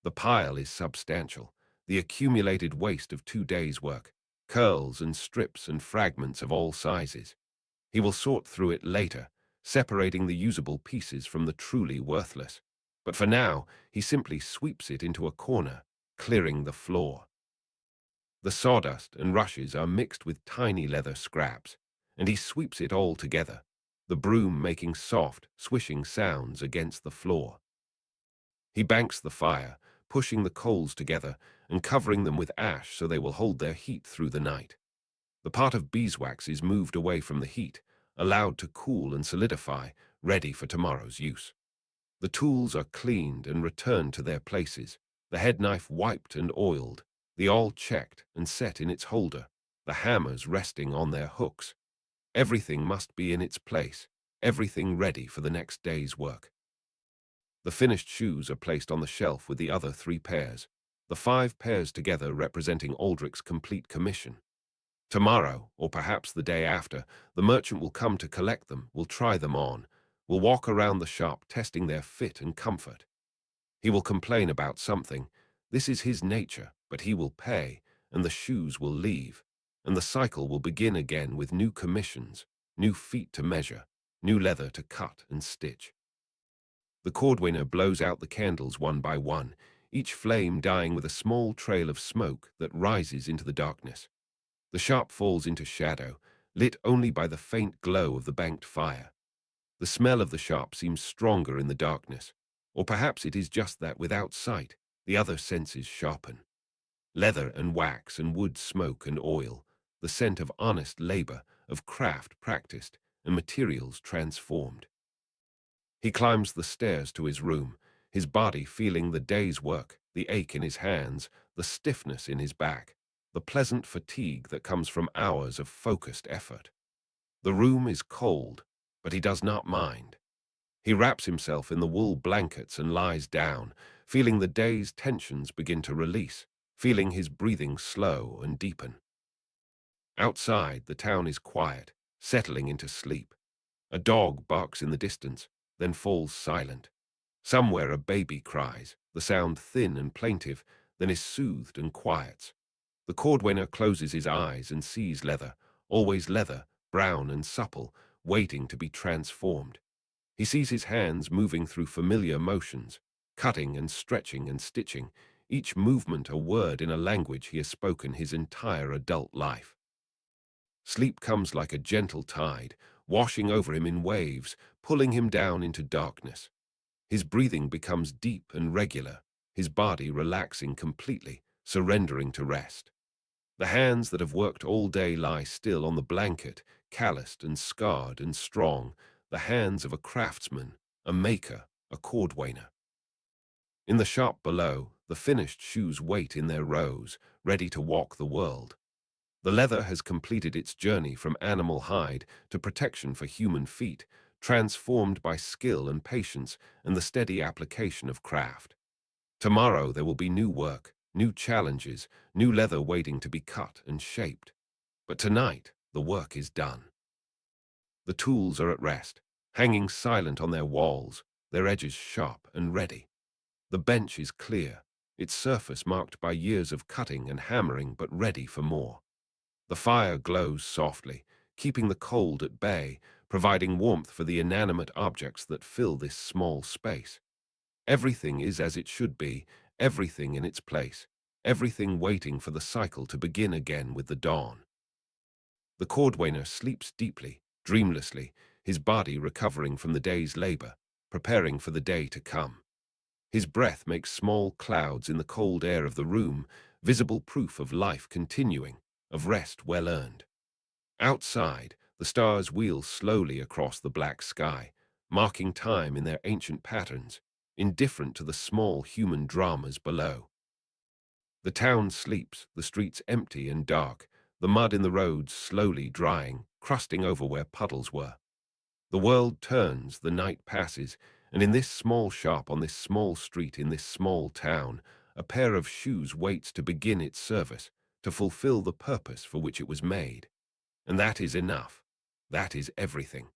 A: The pile is substantial, the accumulated waste of 2 days' work, curls and strips and fragments of all sizes. He will sort through it later, separating the usable pieces from the truly worthless. But for now, he simply sweeps it into a corner, clearing the floor. The sawdust and rushes are mixed with tiny leather scraps, and he sweeps it all together, the broom making soft, swishing sounds against the floor. He banks the fire, pushing the coals together and covering them with ash so they will hold their heat through the night. The pot of beeswax is moved away from the heat, allowed to cool and solidify, ready for tomorrow's use. The tools are cleaned and returned to their places, the head knife wiped and oiled, the awl checked and set in its holder, the hammers resting on their hooks. Everything must be in its place, everything ready for the next day's work. The finished shoes are placed on the shelf with the other 3 pairs, the 5 pairs together representing Aldrich's complete commission. Tomorrow, or perhaps the day after, the merchant will come to collect them, will try them on, will walk around the shop testing their fit and comfort. He will complain about something. This is his nature, but he will pay, and the shoes will leave, and the cycle will begin again with new commissions, new feet to measure, new leather to cut and stitch. The cordwainer blows out the candles one by one, each flame dying with a small trail of smoke that rises into the darkness. The shop falls into shadow, lit only by the faint glow of the banked fire. The smell of the shop seems stronger in the darkness, or perhaps it is just that without sight, the other senses sharpen. Leather and wax and wood smoke and oil, the scent of honest labor, of craft practiced, and materials transformed. He climbs the stairs to his room, his body feeling the day's work, the ache in his hands, the stiffness in his back, the pleasant fatigue that comes from hours of focused effort. The room is cold, but he does not mind. He wraps himself in the wool blankets and lies down, feeling the day's tensions begin to release, feeling his breathing slow and deepen. Outside, the town is quiet, settling into sleep. A dog barks in the distance, then falls silent. Somewhere a baby cries, the sound thin and plaintive, then is soothed and quiets. The cordwainer closes his eyes and sees leather, always leather, brown and supple, waiting to be transformed. He sees his hands moving through familiar motions, cutting and stretching and stitching, each movement a word in a language he has spoken his entire adult life. Sleep comes like a gentle tide, washing over him in waves, pulling him down into darkness. His breathing becomes deep and regular, his body relaxing completely, surrendering to rest. The hands that have worked all day lie still on the blanket, calloused and scarred and strong, the hands of a craftsman, a maker, a cordwainer. In the shop below, the finished shoes wait in their rows, ready to walk the world. The leather has completed its journey from animal hide to protection for human feet, transformed by skill and patience and the steady application of craft. Tomorrow there will be new work, new challenges, new leather waiting to be cut and shaped. But tonight, the work is done. The tools are at rest, hanging silent on their walls, their edges sharp and ready. The bench is clear, its surface marked by years of cutting and hammering but ready for more. The fire glows softly, keeping the cold at bay, providing warmth for the inanimate objects that fill this small space. Everything is as it should be, everything in its place, everything waiting for the cycle to begin again with the dawn. The cordwainer sleeps deeply, dreamlessly, his body recovering from the day's labor, preparing for the day to come. His breath makes small clouds in the cold air of the room, visible proof of life continuing, of rest well earned. Outside, the stars wheel slowly across the black sky, marking time in their ancient patterns, indifferent to the small human dramas below. The town sleeps, the streets empty and dark, the mud in the roads slowly drying, crusting over where puddles were. The world turns, the night passes, and in this small shop, on this small street, in this small town, a pair of shoes waits to begin its service, to fulfill the purpose for which it was made. And that is enough. That is everything.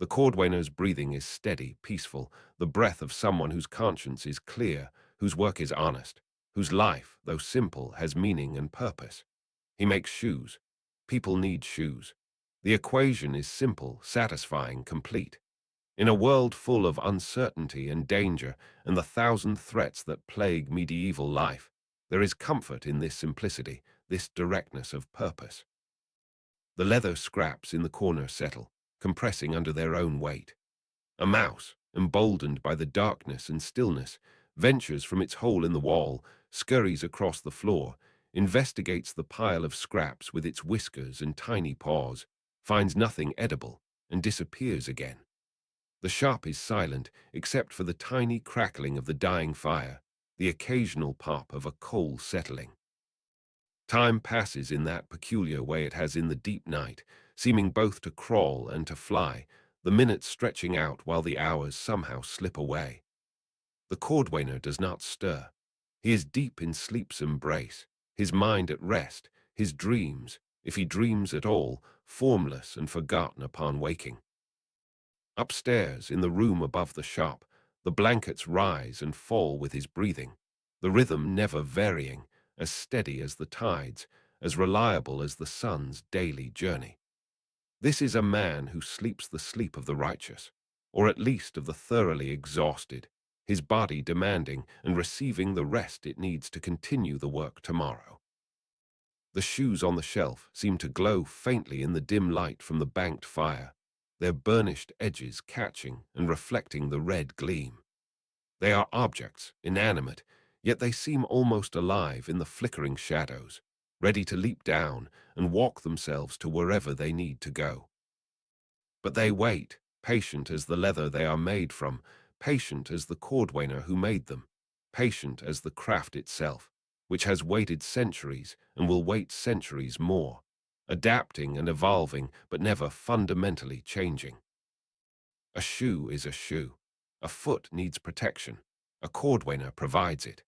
A: The cordwainer's breathing is steady, peaceful, the breath of someone whose conscience is clear, whose work is honest, whose life, though simple, has meaning and purpose. He makes shoes. People need shoes. The equation is simple, satisfying, complete. In a world full of uncertainty and danger and the thousand threats that plague medieval life, there is comfort in this simplicity, this directness of purpose. The leather scraps in the corner settle, compressing under their own weight. A mouse, emboldened by the darkness and stillness, ventures from its hole in the wall, scurries across the floor, investigates the pile of scraps with its whiskers and tiny paws, finds nothing edible, and disappears again. The shop is silent except for the tiny crackling of the dying fire, the occasional pop of a coal settling. Time passes in that peculiar way it has in the deep night, seeming both to crawl and to fly, the minutes stretching out while the hours somehow slip away. The cordwainer does not stir. He is deep in sleep's embrace, his mind at rest, his dreams, if he dreams at all, formless and forgotten upon waking. Upstairs, in the room above the shop, the blankets rise and fall with his breathing, the rhythm never varying, as steady as the tides, as reliable as the sun's daily journey. This is a man who sleeps the sleep of the righteous, or at least of the thoroughly exhausted, his body demanding and receiving the rest it needs to continue the work tomorrow. The shoes on the shelf seem to glow faintly in the dim light from the banked fire, their burnished edges catching and reflecting the red gleam. They are objects, inanimate, yet they seem almost alive in the flickering shadows, ready to leap down and walk themselves to wherever they need to go. But they wait, patient as the leather they are made from, patient as the cordwainer who made them, patient as the craft itself, which has waited centuries and will wait centuries more, adapting and evolving but never fundamentally changing. A shoe is a shoe. A foot needs protection. A cordwainer provides it.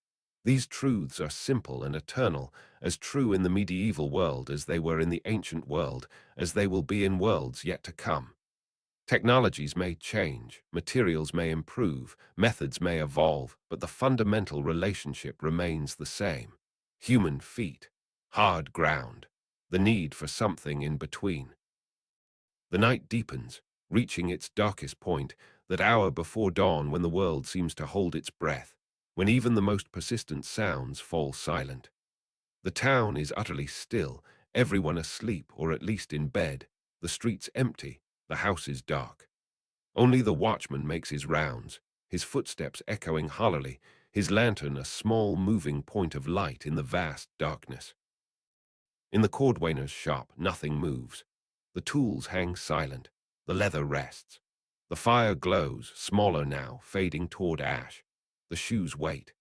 A: These truths are simple and eternal, as true in the medieval world as they were in the ancient world, as they will be in worlds yet to come. Technologies may change, materials may improve, methods may evolve, but the fundamental relationship remains the same. Human feet, hard ground, the need for something in between. The night deepens, reaching its darkest point, that hour before dawn when the world seems to hold its breath, when even the most persistent sounds fall silent. The town is utterly still, everyone asleep or at least in bed, the streets empty, the houses dark. Only the watchman makes his rounds, his footsteps echoing hollowly, his lantern a small moving point of light in the vast darkness. In the cordwainer's shop, nothing moves. The tools hang silent. The leather rests. The fire glows, smaller now, fading toward ash. The shoes wait.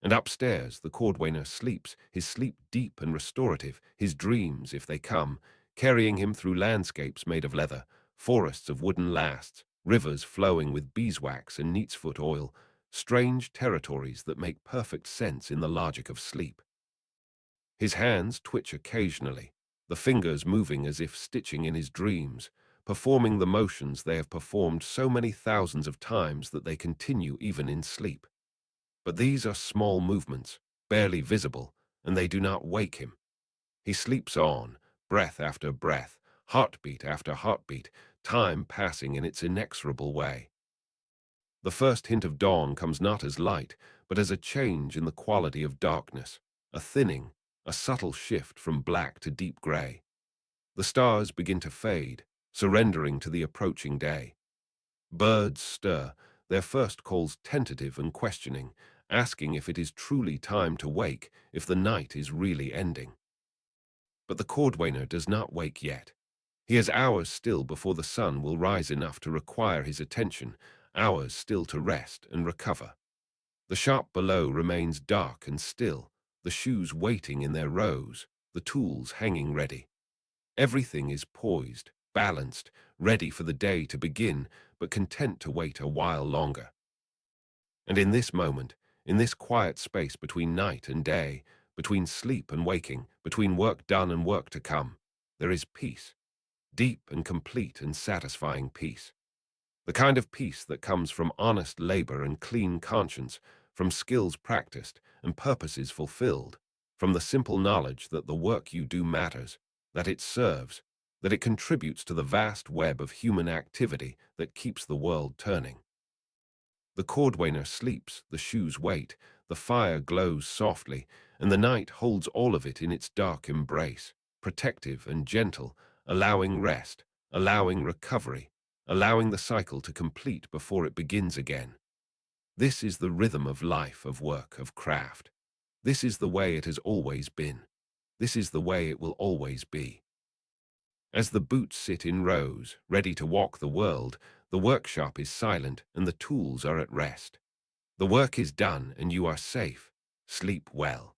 A: And upstairs, the cordwainer sleeps, his sleep deep and restorative, his dreams, if they come, carrying him through landscapes made of leather, forests of wooden lasts, rivers flowing with beeswax and neatsfoot oil, strange territories that make perfect sense in the logic of sleep. His hands twitch occasionally, the fingers moving as if stitching in his dreams, performing the motions they have performed so many thousands of times that they continue even in sleep. But these are small movements, barely visible, and they do not wake him. He sleeps on, breath after breath, heartbeat after heartbeat, time passing in its inexorable way. The first hint of dawn comes not as light, but as a change in the quality of darkness, a thinning, a subtle shift from black to deep gray. The stars begin to fade, surrendering to the approaching day. Birds stir, their first calls tentative and questioning, asking if it is truly time to wake, if the night is really ending. But the cordwainer does not wake yet. He has hours still before the sun will rise enough to require his attention, hours still to rest and recover. The shop below remains dark and still, the shoes waiting in their rows, the tools hanging ready. Everything is poised, balanced, ready for the day to begin, but content to wait a while longer. And in this moment, in this quiet space between night and day, between sleep and waking, between work done and work to come, there is peace, deep and complete and satisfying peace. The kind of peace that comes from honest labor and clean conscience, from skills practiced and purposes fulfilled, from the simple knowledge that the work you do matters, that it serves, that it contributes to the vast web of human activity that keeps the world turning. The cordwainer sleeps, the shoes wait, the fire glows softly, and the night holds all of it in its dark embrace, protective and gentle, allowing rest, allowing recovery, allowing the cycle to complete before it begins again. This is the rhythm of life, of work, of craft. This is the way it has always been. This is the way it will always be. As the boots sit in rows, ready to walk the world, the workshop is silent and the tools are at rest. The work is done and you are safe. Sleep well.